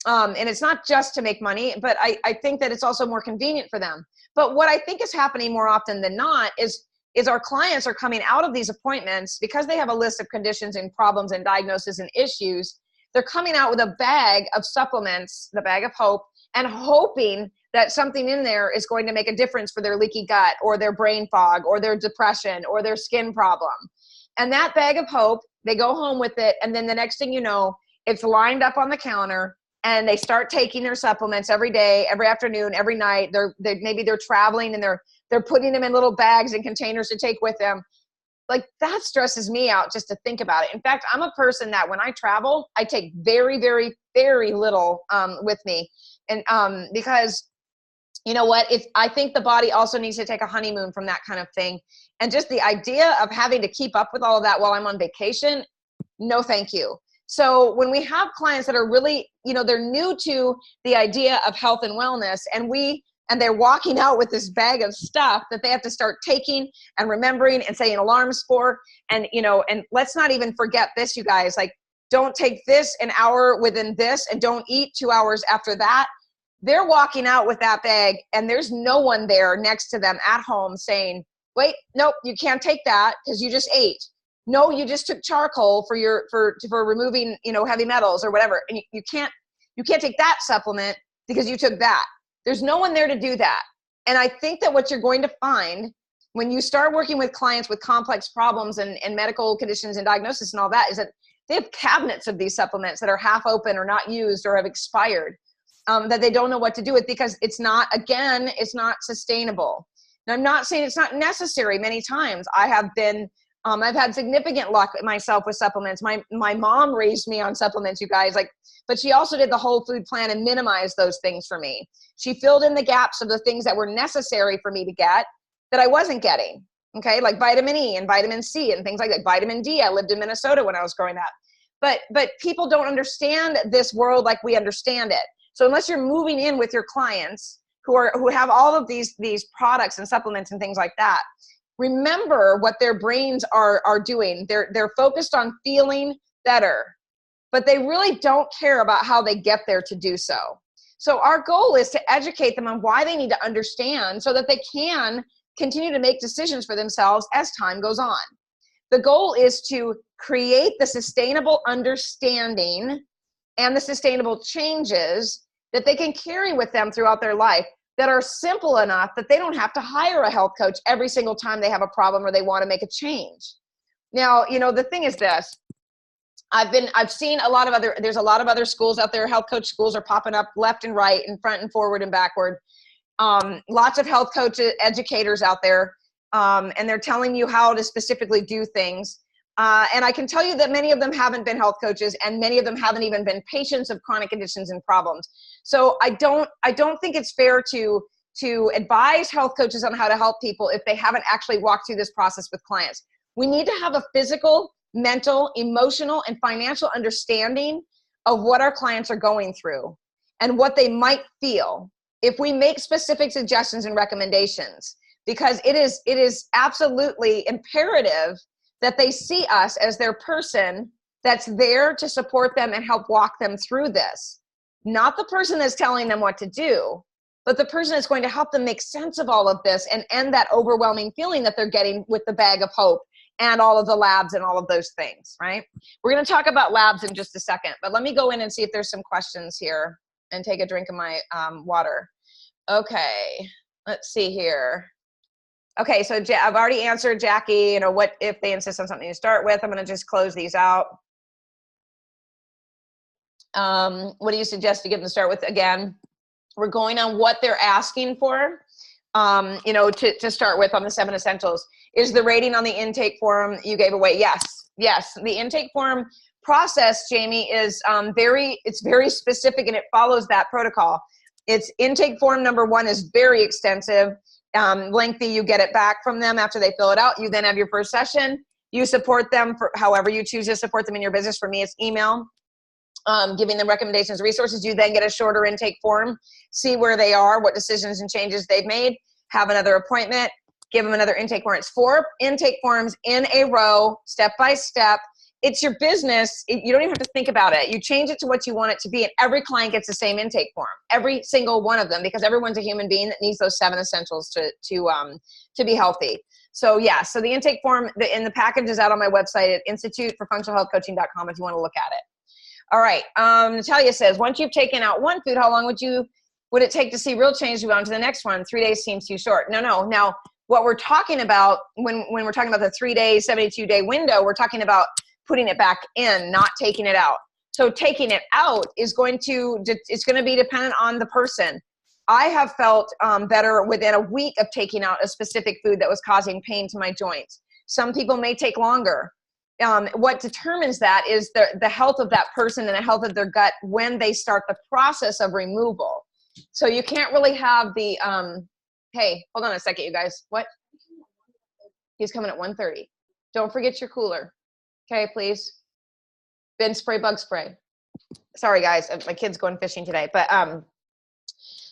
And it's not just to make money, but I think that it's also more convenient for them. But what I think is happening more often than not is our clients are coming out of these appointments because they have a list of conditions and problems and diagnoses and issues. They're coming out with a bag of supplements, the bag of hope, and hoping that something in there is going to make a difference for their leaky gut or their brain fog or their depression or their skin problem. And that bag of hope, they go home with it. And then the next thing you know, it's lined up on the counter, and they start taking their supplements every day, every afternoon, every night. Maybe they're traveling and they're putting them in little bags and containers to take with them. Like, that stresses me out just to think about it. In fact, I'm a person that when I travel, I take very, very, very little with me. And because, you know what, I think the body also needs to take a honeymoon from that kind of thing. And just the idea of having to keep up with all of that while I'm on vacation, no thank you. So when we have clients that are really, you know, they're new to the idea of health and wellness, and they're walking out with this bag of stuff that they have to start taking and remembering and setting alarms for. And, you know, and let's not even forget this, you guys, like, don't take this an hour within this, and don't eat 2 hours after that, they're walking out with that bag and there's no one there next to them at home saying, wait, nope, you can't take that because you just ate. No, you just took charcoal for removing, heavy metals or whatever. And you can't take that supplement because you took that. There's no one there to do that. And I think that what you're going to find when you start working with clients with complex problems and medical conditions and diagnosis and all that is that they have cabinets of these supplements that are half open or not used or have expired, that they don't know what to do with because it's not sustainable. Now, I'm not saying it's not necessary. Many times I have been, I've had significant luck myself with supplements. My mom raised me on supplements, you guys, but she also did the whole food plan and minimized those things for me. She filled in the gaps of the things that were necessary for me to get that I wasn't getting. Okay. Like vitamin E and vitamin C and things like that. Vitamin D. I lived in Minnesota when I was growing up, but people don't understand this world like we understand it. So unless you're moving in with your clients who have all of these products and supplements and things like that, remember what their brains are doing. They're focused on feeling better, but they really don't care about how they get there to do so. So our goal is to educate them on why they need to understand so that they can continue to make decisions for themselves as time goes on. The goal is to create the sustainable understanding and the sustainable changes that they can carry with them throughout their life that are simple enough that they don't have to hire a health coach every single time they have a problem or they want to make a change. Now, the thing is this, I've seen there's a lot of other schools out there. Health coach schools are popping up left and right and front and forward and backward. Lots of health coaches, educators out there, and they're telling you how to specifically do things. And I can tell you that many of them haven't been health coaches, and many of them haven't even been patients of chronic conditions and problems. So I don't think it's fair to advise health coaches on how to help people if they haven't actually walked through this process with clients. We need to have a physical, mental, emotional, and financial understanding of what our clients are going through and what they might feel if we make specific suggestions and recommendations, because it is absolutely imperative that they see us as their person that's there to support them and help walk them through this. Not the person that's telling them what to do, but the person that's going to help them make sense of all of this and end that overwhelming feeling that they're getting with the bag of hope and all of the labs and all of those things, right? We're going to talk about labs in just a second, but let me go in and see if there's some questions here and take a drink of my water. Okay, let's see here. Okay, so I've already answered Jackie, what if they insist on something to start with. I'm going to just close these out. What do you suggest to give them to start with? Again, we're going on what they're asking for, to start with on the 7 essentials. Is the rating on the intake form you gave away? Yes. The intake form process, Jamie, is very specific, and it follows that protocol. It's intake form number 1 is very extensive. Lengthy. You get it back from them after they fill it out. You then have your first session. You support them for however you choose to support them in your business. For me, it's email, giving them recommendations, resources. You then get a shorter intake form, see where they are, what decisions and changes they've made, have another appointment, give them another intake form. It's 4 intake forms in a row, step by step. It's your business. You don't even have to think about it. You change it to what you want it to be, and every client gets the same intake form, every single one of them, because everyone's a human being that needs those 7 essentials to be healthy. So yeah, so the intake form in the package is out on my website at instituteforfunctionalhealthcoaching.com if you want to look at it. All right, Natalia says, once you've taken out one food, how long would it take to see real change to go on to the next one? 3 days seems too short. No. Now, what we're talking about when we're talking about the 3-day, 72-day window, we're talking about putting it back in, not taking it out. So taking it out is it's going to be dependent on the person. I have felt better within a week of taking out a specific food that was causing pain to my joints. Some people may take longer. What determines that is the health of that person and the health of their gut when they start the process of removal. So you can't really have the, hey, hold on a second, you guys. What? He's coming at 1:30. Don't forget your cooler. Okay, please. Bin spray, bug spray. Sorry, guys. My kid's going fishing today. But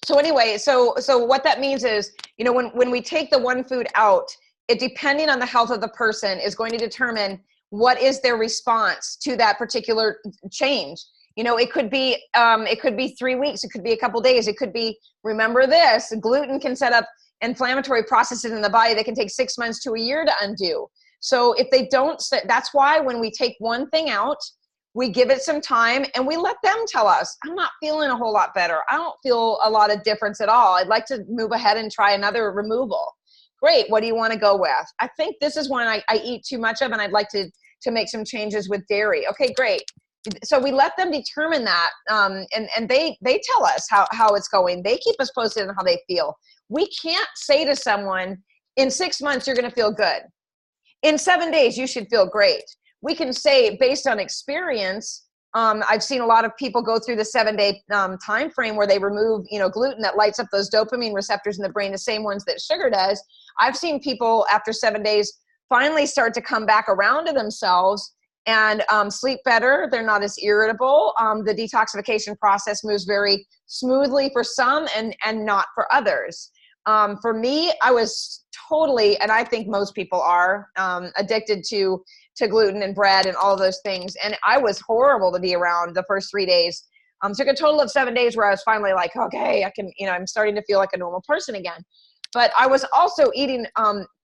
so anyway, so what that means is, when we take the one food out, it, depending on the health of the person, is going to determine what is their response to that particular change. You know, it could be 3 weeks, it could be a couple days, it could be, remember this, gluten can set up inflammatory processes in the body that can take 6 months to a year to undo. So if they don't, that's why when we take one thing out, we give it some time and we let them tell us, I'm not feeling a whole lot better. I don't feel a lot of difference at all. I'd like to move ahead and try another removal. Great, what do you want to go with? I think this is one I eat too much of and I'd like to make some changes with dairy. Okay, great. So we let them determine that, and they tell us how it's going. They keep us posted on how they feel. We can't say to someone, in 6 months, you're going to feel good. In 7 days, you should feel great. We can say, based on experience, I've seen a lot of people go through the 7-day time frame where they remove, gluten that lights up those dopamine receptors in the brain, the same ones that sugar does. I've seen people after 7 days finally start to come back around to themselves and sleep better. They're not as irritable. The detoxification process moves very smoothly for some and not for others. For me, I was totally, and I think most people are, addicted to gluten and bread and all of those things. And I was horrible to be around the first 3 days. Took a total of 7 days where I was finally like, okay, I can, I'm starting to feel like a normal person again. But I was also eating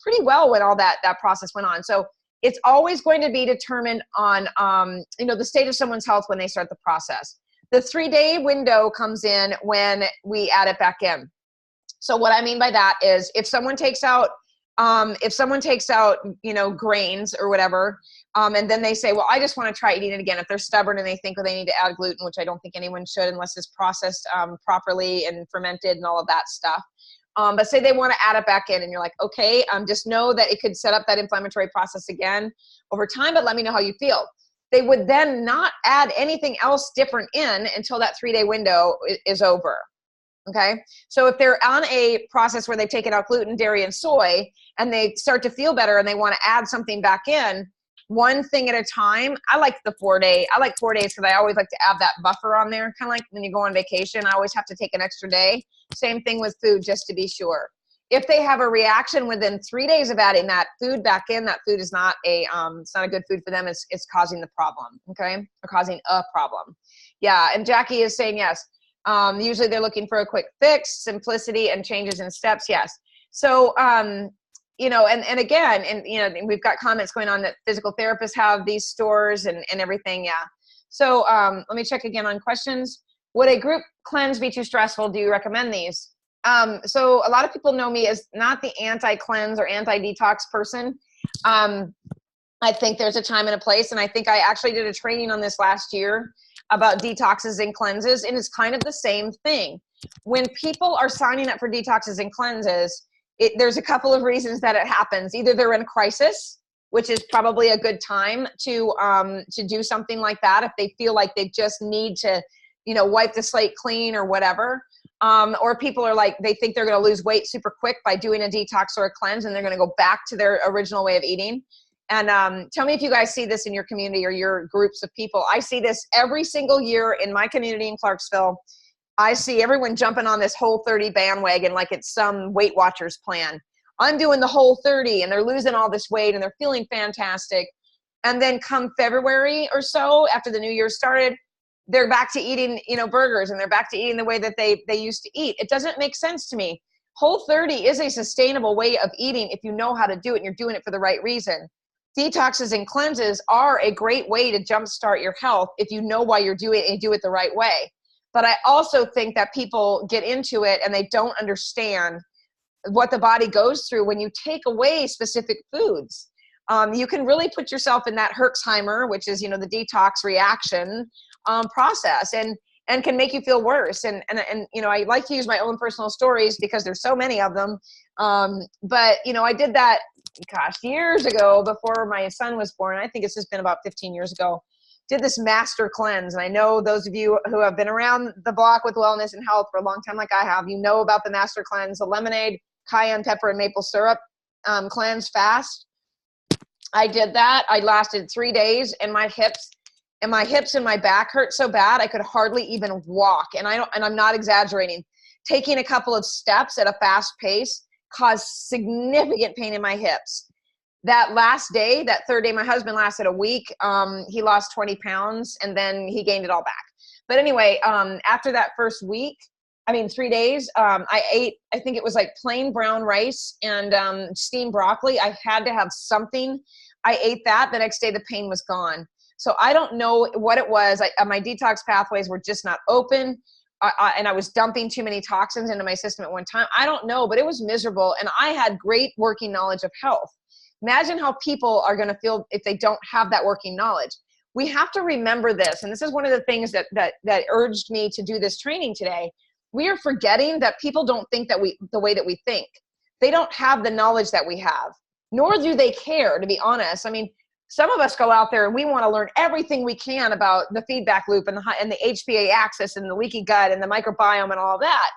pretty well when all that process went on. So it's always going to be determined on, the state of someone's health when they start the process. The 3-day window comes in when we add it back in. So what I mean by that is if someone takes out, grains or whatever, and then they say, well, I just want to try eating it again. If they're stubborn and they think, they need to add gluten, which I don't think anyone should unless it's processed properly and fermented and all of that stuff. But say they want to add it back in and you're like, okay, just know that it could set up that inflammatory process again over time, but let me know how you feel. They would then not add anything else different in until that 3-day window is over. Okay. So if they're on a process where they've taken out gluten, dairy, and soy, and they start to feel better and they want to add something back in, one thing at a time. I like 4 days because I always like to add that buffer on there. Kind of like when you go on vacation, I always have to take an extra day. Same thing with food, just to be sure. If they have a reaction within 3 days of adding that food back in, that food is not it's not a good food for them. It's causing the problem. Okay. Or causing a problem. Yeah. And Jackie is saying yes. Usually they're looking for a quick fix, simplicity, and changes in steps. Yes. So, and again, and we've got comments going on that physical therapists have these stores and everything. Yeah. So, let me check again on questions. Would a group cleanse be too stressful? Do you recommend these? So a lot of people know me as not the anti-cleanse or anti-detox person. I think there's a time and a place. And I think I actually did a training on this last year about detoxes and cleanses, and it's kind of the same thing. When people are signing up for detoxes and cleanses, there's a couple of reasons that it happens. Either they're in crisis, which is probably a good time to do something like that if they feel like they just need to, wipe the slate clean or whatever. Or people are like, they think they're going to lose weight super quick by doing a detox or a cleanse, and they're going to go back to their original way of eating. And tell me if you guys see this in your community or your groups of people. I see this every single year in my community in Clarksville. I see everyone jumping on this Whole30 bandwagon like it's some Weight Watchers plan. I'm doing the Whole30 and they're losing all this weight and they're feeling fantastic. And then come February or so, after the new year started, they're back to eating, burgers, and they're back to eating the way that they used to eat. It doesn't make sense to me. Whole30 is a sustainable way of eating if you know how to do it and you're doing it for the right reason. Detoxes and cleanses are a great way to jumpstart your health if you know why you're doing it and do it the right way. But I also think that people get into it and they don't understand what the body goes through when you take away specific foods. You can really put yourself in that Herxheimer, which is, the detox reaction process, and can make you feel worse. And I like to use my own personal stories because there's so many of them. But I did that, years ago before my son was born. I think it's just been about 15 years ago. Did this master cleanse. And I know those of you who have been around the block with wellness and health for a long time, like I have, about the master cleanse, the lemonade, cayenne pepper, and maple syrup cleanse fast. I did that. I lasted 3 days, and my hips and my back hurt so bad I could hardly even walk. And I'm not exaggerating. Taking a couple of steps at a fast pace caused significant pain in my hips. that last day, that third day, my husband lasted a week. He lost 20 pounds and then he gained it all back. But anyway, after that first week, 3 days, I ate, I think it was like plain brown rice and steamed broccoli. I had to have something. I ate that. The next day, the pain was gone. So I don't know what it was. My detox pathways were just not open. And I was dumping too many toxins into my system at one time. I don't know, but it was miserable. And I had great working knowledge of health. Imagine how people are going to feel if they don't have that working knowledge. We have to remember this. And this is one of the things that urged me to do this training today. We are forgetting that people don't think that the way that we think. They don't have the knowledge that we have, nor do they care, to be honest. Some of us go out there and we want to learn everything we can about the feedback loop and the HPA axis and the leaky gut and the microbiome and all that,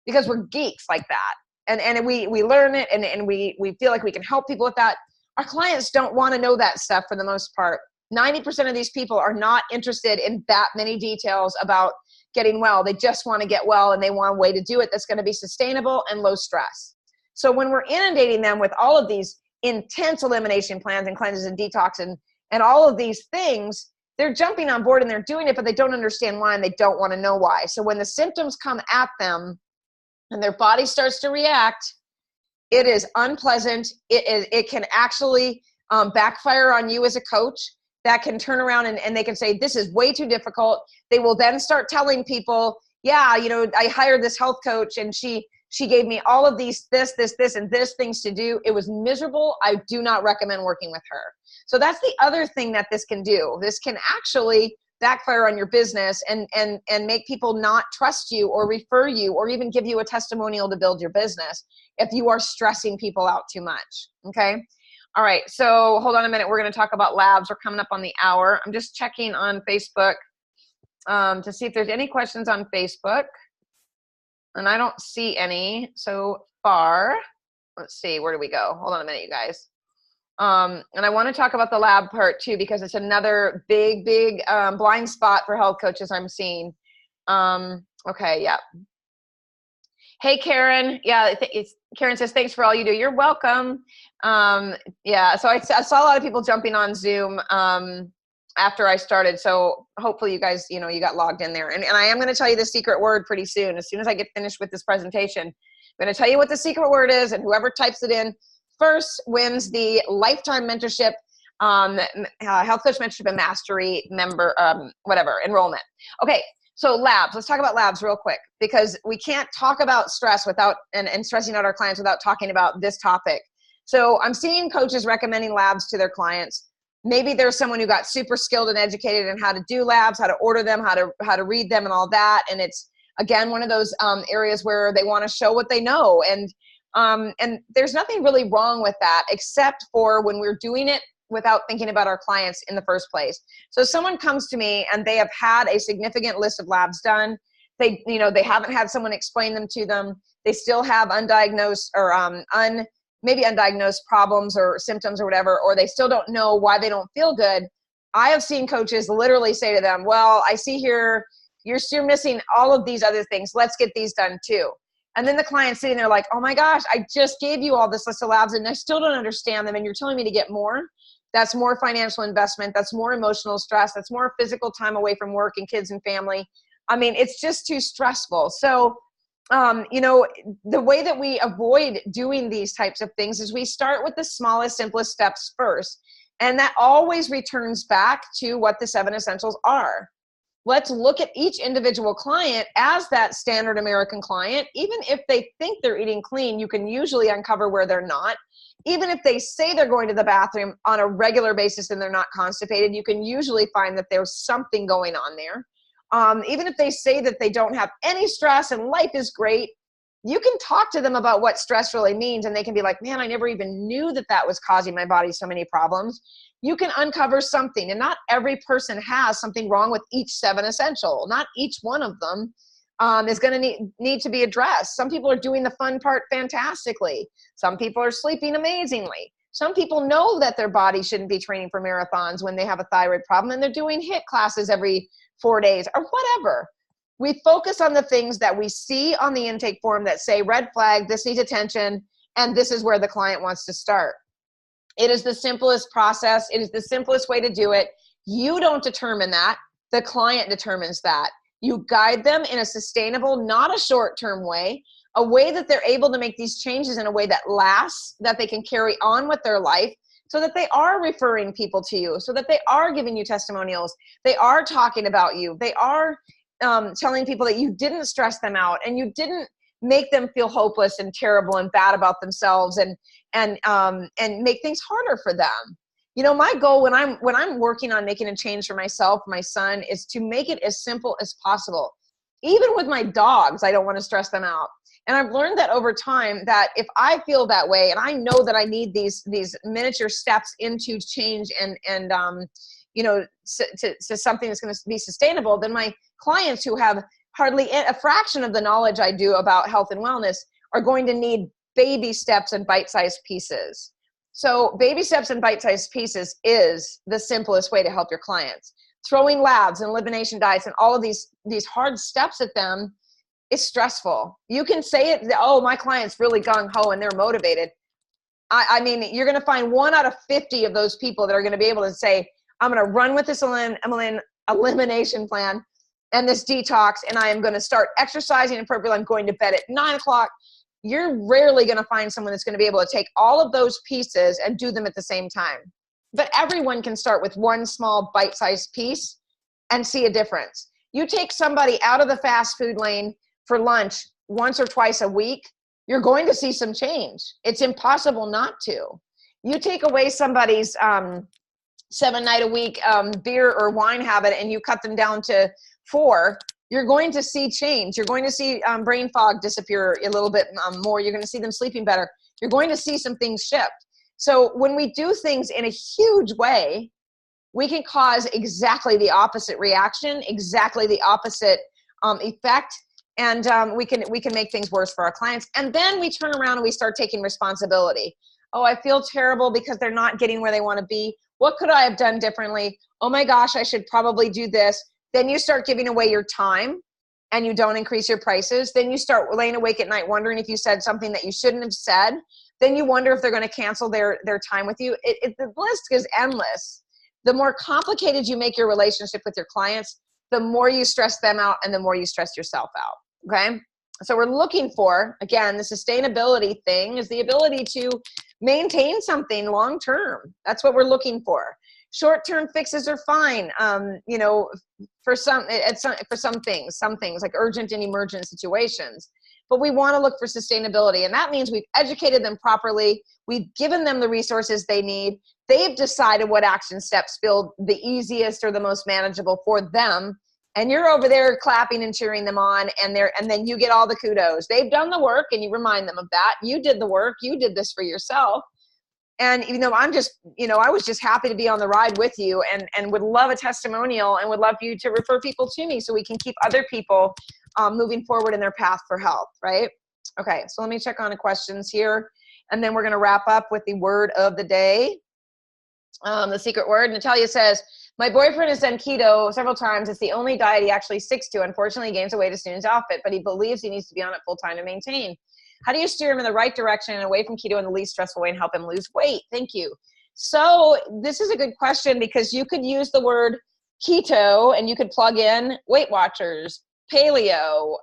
because we're geeks like that. And we learn it and we feel like we can help people with that. Our clients don't want to know that stuff for the most part. 90% of these people are not interested in that many details about getting well. They just want to get well and they want a way to do it that's going to be sustainable and low stress. So when we're inundating them with all of these intense elimination plans and cleanses and detox and all of these things, they're jumping on board and they're doing it, but they don't understand why and they don't want to know why. So when the symptoms come at them and their body starts to react, it is unpleasant. It can actually backfire on you as a coach. That can turn around and they can say, this is way too difficult. They will then start telling people, yeah, I hired this health coach and she gave me all of these, this, and this things to do. It was miserable. I do not recommend working with her. So that's the other thing that this can do. This can actually backfire on your business and make people not trust you or refer you or even give you a testimonial to build your business if you are stressing people out too much. Okay. All right. So hold on a minute. We're going to talk about labs. We're coming up on the hour. I'm just checking on Facebook to see if there's any questions on Facebook. And I don't see any so far. Let's see, where do we go? Hold on a minute, you guys. And I want to talk about the lab part too, because it's another big blind spot for health coaches I'm seeing. Okay, yeah. Hey, Karen. Yeah, Karen says, thanks for all you do. You're welcome. Yeah, so I saw a lot of people jumping on Zoom after I started. So hopefully you guys, you got logged in there. And I am going to tell you the secret word pretty soon. As soon as I get finished with this presentation, I'm going to tell you what the secret word is, and whoever types it in first wins the lifetime mentorship, health coach mentorship and mastery member, enrollment. Okay. So labs, let's talk about labs real quick, because we can't talk about stress without, and stressing out our clients without talking about this topic. So I'm seeing coaches recommending labs to their clients. Maybe there's someone who got super skilled and educated in how to do labs, how to order them, how to read them and all that. And it's, again, one of those areas where they want to show what they know. And there's nothing really wrong with that, except for when we're doing it without thinking about our clients in the first place. So someone comes to me and they have had a significant list of labs done. They haven't had someone explain them to them. They still have undiagnosed or maybe undiagnosed problems or symptoms or whatever, or they still don't know why they don't feel good. I have seen coaches literally say to them, well, I see here you're still missing all of these other things. Let's get these done too. And then the client's sitting there like, oh my gosh, I just gave you all this list of labs and I still don't understand them. And you're telling me to get more? That's more financial investment. That's more emotional stress. That's more physical time away from work and kids and family. It's just too stressful. So, the way that we avoid doing these types of things is we start with the smallest, simplest steps first. And that always returns back to what the 7 essentials are. Let's look at each individual client as that standard American client. Even if they think they're eating clean, you can usually uncover where they're not. Even if they say they're going to the bathroom on a regular basis and they're not constipated, you can usually find that there's something going on there. Even if they say that they don't have any stress and life is great, you can talk to them about what stress really means and they can be like, man, I never even knew that was causing my body so many problems. You can uncover something, and not every person has something wrong with each 7 essential. Not each one of them is going to need to be addressed. Some people are doing the fun part fantastically. Some people are sleeping amazingly. Some people know that their body shouldn't be training for marathons when they have a thyroid problem and they're doing HIIT classes every 4 days or whatever. We focus on the things that we see on the intake form that say red flag, this needs attention, and this is where the client wants to start. It is the simplest process. It is the simplest way to do it. You don't determine that. The client determines that. You guide them in a sustainable, not a short-term way, a way that they're able to make these changes in a way that lasts, that they can carry on with their life, so that they are referring people to you, so that they are giving you testimonials, they are talking about you, they are telling people that you didn't stress them out and you didn't make them feel hopeless and terrible and bad about themselves and make things harder for them. You know, my goal when I'm working on making a change for myself, my son, is to make it as simple as possible. Even with my dogs, I don't want to stress them out. And I've learned that over time, that if I feel that way and I know that I need these miniature steps into change and you know, to something that's going to be sustainable, then my clients who have hardly a fraction of the knowledge I do about health and wellness are going to need baby steps and bite-sized pieces. So baby steps and bite-sized pieces is the simplest way to help your clients. Throwing labs and elimination diets and all of these hard steps at them is stressful. You can say it, oh, my client's really gung-ho and they're motivated. I mean, you're going to find 1 out of 50 of those people that are going to be able to say, I'm going to run with this elimination plan and this detox, and I am going to start exercising appropriately. I'm going to bed at 9 o'clock. You're rarely going to find someone that's going to be able to take all of those pieces and do them at the same time. But everyone can start with one small bite-sized piece and see a difference. You take somebody out of the fast food lane for lunch once or twice a week, you're going to see some change. It's impossible not to. You take away somebody's 7-night-a-week beer or wine habit and you cut them down to 4, you're going to see change. You're going to see brain fog disappear a little bit more. You're going to see them sleeping better. You're going to see some things shift. So when we do things in a huge way, we can cause exactly the opposite reaction, exactly the opposite effect. And we can make things worse for our clients. And then we turn around and we start taking responsibility. Oh, I feel terrible because they're not getting where they want to be. What could I have done differently? Oh my gosh, I should probably do this. Then you start giving away your time and you don't increase your prices. Then you start laying awake at night wondering if you said something that you shouldn't have said. Then you wonder if they're going to cancel their time with you. The list is endless. The more complicated you make your relationship with your clients, the more you stress them out and the more you stress yourself out, okay? So we're looking for, again, the sustainability thing is the ability to maintain something long-term. That's what we're looking for. Short-term fixes are fine, you know, for some things like urgent and emergent situations. But we want to look for sustainability, and that means we've educated them properly. We've given them the resources they need. They've decided what action steps feel the easiest or the most manageable for them. And you're over there clapping and cheering them on, and then you get all the kudos. They've done the work, and you remind them of that. You did the work. You did this for yourself. And you know, I'm just, you know, I was just happy to be on the ride with you, and would love a testimonial and would love you to refer people to me so we can keep other people moving forward in their path for health, right? Okay, so let me check on the questions here, and then we're going to wrap up with the word of the day. The secret word. Natalia says, my boyfriend has done keto several times. It's the only diet he actually sticks to. Unfortunately, he gains weight as soon as outfit, but he believes he needs to be on it full time to maintain. How do you steer him in the right direction and away from keto in the least stressful way and help him lose weight? Thank you. So this is a good question because you could use the word keto and you could plug in Weight Watchers, paleo,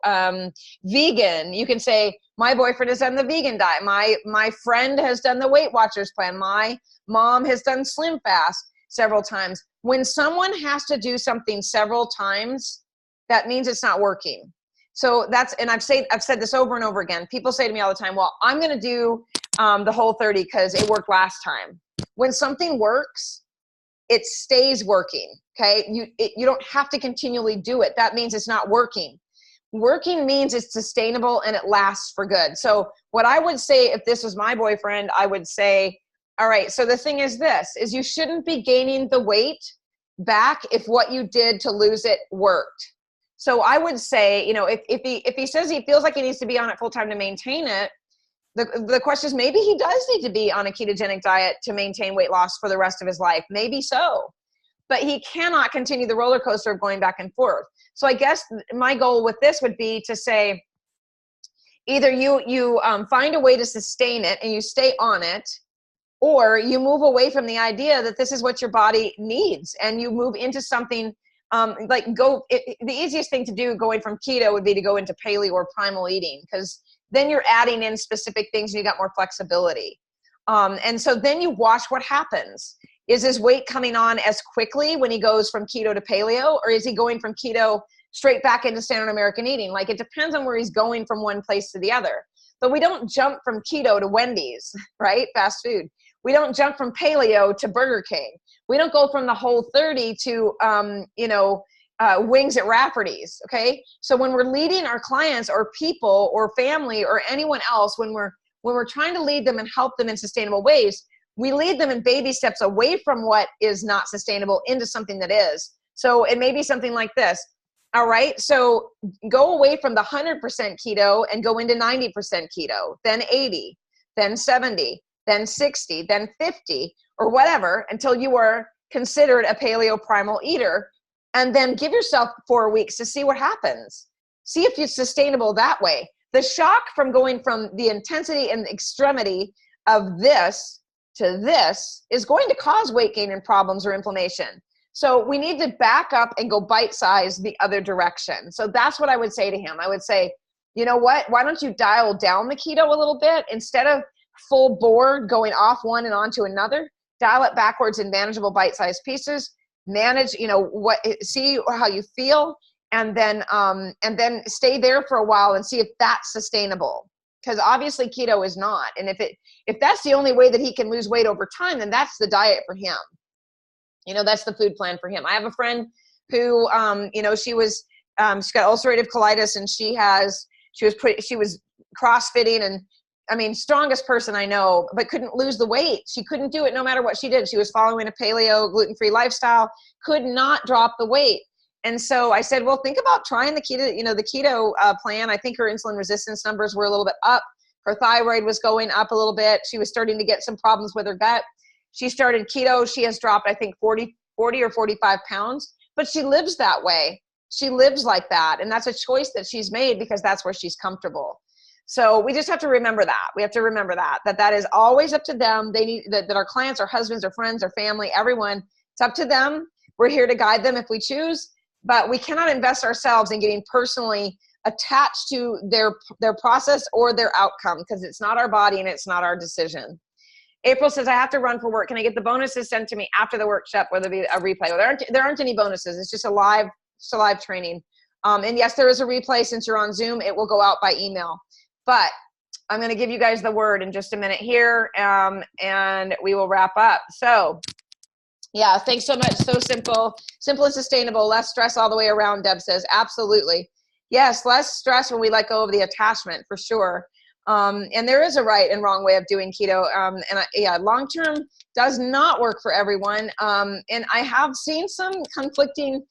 vegan. You can say, my boyfriend has done the vegan diet. My friend has done the Weight Watchers plan. My mom has done Slim Fast several times. When someone has to do something several times, that means it's not working. So that's, and I've said this over and over again. People say to me all the time, well, I'm going to do the Whole30 because it worked last time. When something works, it stays working. Okay. You don't have to continually do it. That means it's not working. Working means it's sustainable and it lasts for good. So what I would say if this was my boyfriend, I would say, all right, so the thing is this, is you shouldn't be gaining the weight back if what you did to lose it worked. So I would say, you know, if he says he feels like he needs to be on it full time to maintain it, the question is maybe he does need to be on a ketogenic diet to maintain weight loss for the rest of his life. Maybe so. But he cannot continue the roller coaster of going back and forth. So I guess my goal with this would be to say, either you find a way to sustain it and you stay on it, or you move away from the idea that this is what your body needs, and you move into something the easiest thing to do going from keto would be to go into paleo or primal eating, because then you're adding in specific things and you got more flexibility. And so then you watch what happens. Is his weight coming on as quickly when he goes from keto to paleo, or is he going from keto straight back into standard American eating? Like, it depends on where he's going from one place to the other. But we don't jump from keto to Wendy's, right? Fast food. We don't jump from paleo to Burger King. We don't go from the Whole30 to, wings at Rafferty's, okay? So when we're leading our clients or people or family or anyone else, when we're trying to lead them and help them in sustainable ways, we lead them in baby steps away from what is not sustainable into something that is. So it may be something like this. All right, so go away from the 100% keto and go into 90% keto, then 80, then 70, then 60, then 50, or whatever, until you are considered a paleo primal eater. And then give yourself 4 weeks to see what happens. See if it's sustainable that way. The shock from going from the intensity and the extremity of this to this is going to cause weight gain and problems or inflammation. So we need to back up and go bite-size the other direction. So that's what I would say to him. I would say, you know what? Why don't you dial down the keto a little bit? Instead of full board going off one and onto another, dial it backwards in manageable bite-sized pieces. Manage, see how you feel, and then stay there for a while and see if that's sustainable. Because obviously keto is not. And if that's the only way that he can lose weight over time, then that's the diet for him. That's the food plan for him. I have a friend who, she's got ulcerative colitis, and she was CrossFitting, and strongest person I know, but couldn't lose the weight. She couldn't do it no matter what she did. She was following a paleo, gluten-free lifestyle, could not drop the weight. And so I said, well, think about trying the keto, the keto plan. I think her insulin resistance numbers were a little bit up. Her thyroid was going up a little bit. She was starting to get some problems with her gut. She started keto. She has dropped, I think, 40 or 45 pounds, but she lives that way. She lives like that. And that's a choice that she's made because that's where she's comfortable. So we just have to remember that. We have to remember that is always up to them. They need that our clients, our husbands, our friends, our family, everyone, it's up to them. We're here to guide them if we choose, but we cannot invest ourselves in getting personally attached to their process or their outcome, because it's not our body and it's not our decision. April says, I have to run for work. Can I get the bonuses sent to me after the workshop, whether it be a replay? Well, there aren't any bonuses. It's just a live training. And yes, there is a replay. Since you're on Zoom, it will go out by email. But I'm going to give you guys the word in just a minute here, and we will wrap up. So, yeah, thanks so much. So simple and sustainable, less stress all the way around, Deb says. Absolutely. Yes, less stress when we let go of the attachment, for sure. And there is a right and wrong way of doing keto. Long-term does not work for everyone. And I have seen some conflicting,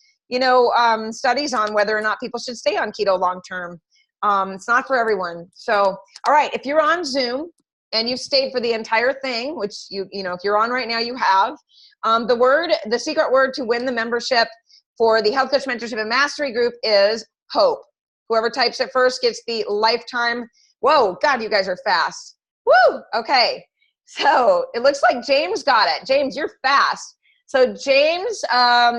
studies on whether or not people should stay on keto long-term. It's not for everyone. So, all right, if you're on Zoom and you've stayed for the entire thing, which if you're on right now, you have, the secret word to win the membership for the Health Coach Mentorship and Mastery group is HOPE. Whoever types it first gets the lifetime. Whoa, God, you guys are fast. Woo, okay. So it looks like James got it. James, you're fast. So James,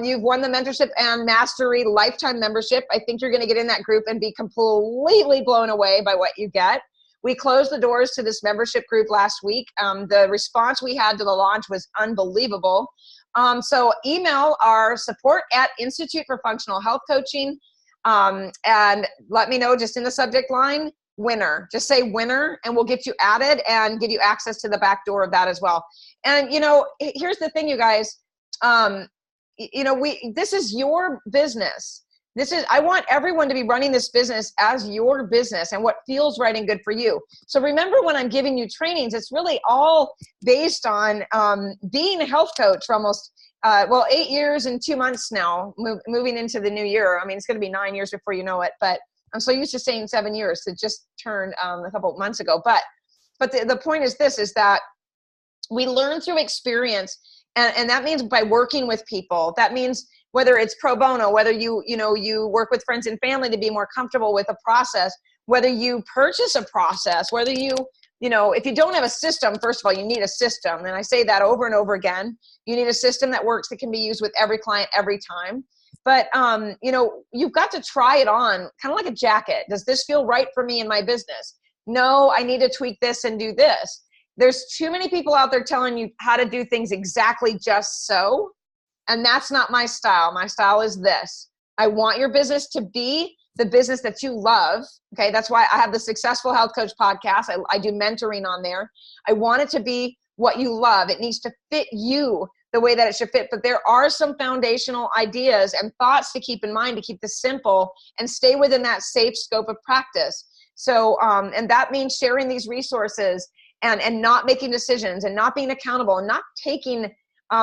you've won the Mentorship and Mastery lifetime membership. I think you're going to get in that group and be completely blown away by what you get. We closed the doors to this membership group last week. The response we had to the launch was unbelievable. So email our support at Institute for Functional Health Coaching, and let me know just in the subject line, winner. Just say winner, and we'll get you added and give you access to the back door of that as well. And here's the thing, you guys. This is your business. I want everyone to be running this business as your business and what feels right and good for you. So remember, when I'm giving you trainings, it's really all based on being a health coach for almost 8 years and 2 months now, moving into the new year. It's going to be 9 years before you know it, but I'm so used to saying 7 years. It just turned a couple of months ago. But the point is this, is that we learn through experience. And that means by working with people. That means whether it's pro bono, whether you work with friends and family to be more comfortable with a process, whether you purchase a process, whether you if you don't have a system, first of all, you need a system. And I say that over and over again. You need a system that works, that can be used with every client every time. But, you've got to try it on kind of like a jacket. Does this feel right for me in my business? No, I need to tweak this and do this. There's too many people out there telling you how to do things exactly just so. And that's not my style. My style is this. I want your business to be the business that you love. Okay. That's why I have the Successful Health Coach podcast. I do mentoring on there. I want it to be what you love. It needs to fit you the way that it should fit. But there are some foundational ideas and thoughts to keep in mind to keep this simple and stay within that safe scope of practice. So, and that means sharing these resources and not making decisions and not being accountable and not taking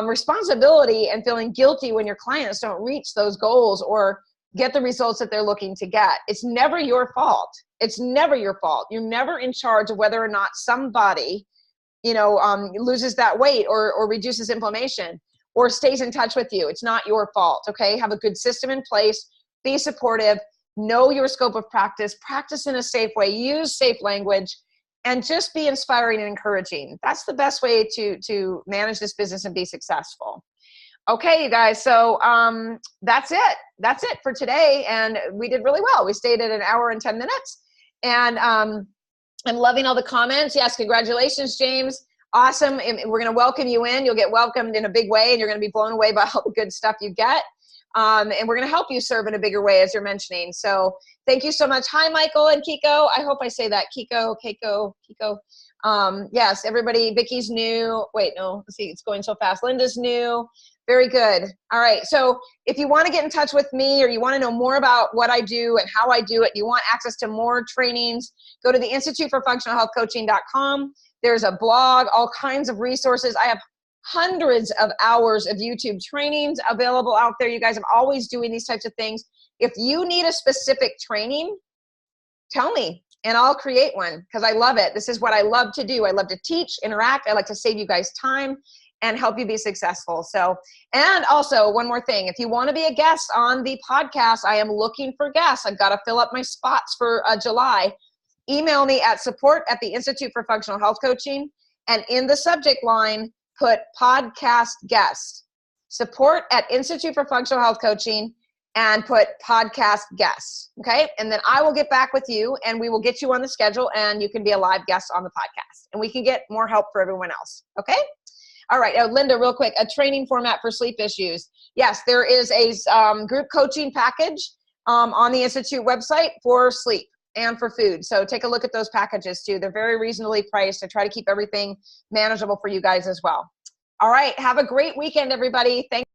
responsibility and feeling guilty when your clients don't reach those goals or get the results that they're looking to get. It's never your fault. It's never your fault. You're never in charge of whether or not somebody, loses that weight or reduces inflammation or stays in touch with you. It's not your fault. Okay. Have a good system in place. Be supportive. Know your scope of practice. Practice in a safe way. Use safe language. And just be inspiring and encouraging. That's the best way to manage this business and be successful. Okay, you guys. So that's it. That's it for today. And we did really well. We stayed at 1 hour and 10 minutes. And I'm loving all the comments. Yes, congratulations, James. Awesome. And we're going to welcome you in. You'll get welcomed in a big way, and you're going to be blown away by all the good stuff you get. And we're going to help you serve in a bigger way, as you're mentioning. So thank you so much. Hi, Michael and Kiko. I hope I say that. Kiko. Yes, everybody. Vicky's new. Wait, no. Let's see. It's going so fast. Linda's new. Very good. All right. So if you want to get in touch with me or you want to know more about what I do and how I do it, you want access to more trainings, go to the instituteforfunctionalhealthcoaching.com. There's a blog, all kinds of resources. I have hundreds of hours of YouTube trainings available out there. You guys, I'm always doing these types of things. If you need a specific training, tell me and I'll create one because I love it. This is what I love to do. I love to teach, interact. I like to save you guys time and help you be successful. So, and also one more thing, if you want to be a guest on the podcast, I am looking for guests. I've got to fill up my spots for July. Email me at support@the Institute for Functional Health Coaching. And in the subject line, put podcast guest. Support@Institute for Functional Health Coaching and put podcast guest. Okay. And then I will get back with you and we will get you on the schedule and you can be a live guest on the podcast and we can get more help for everyone else. Okay. All right. Linda, real quick, a training format for sleep issues. Yes, there is a group coaching package on the Institute website for sleep and for food. So take a look at those packages too. They're very reasonably priced to try to keep everything manageable for you guys as well. All right. Have a great weekend, everybody. Thank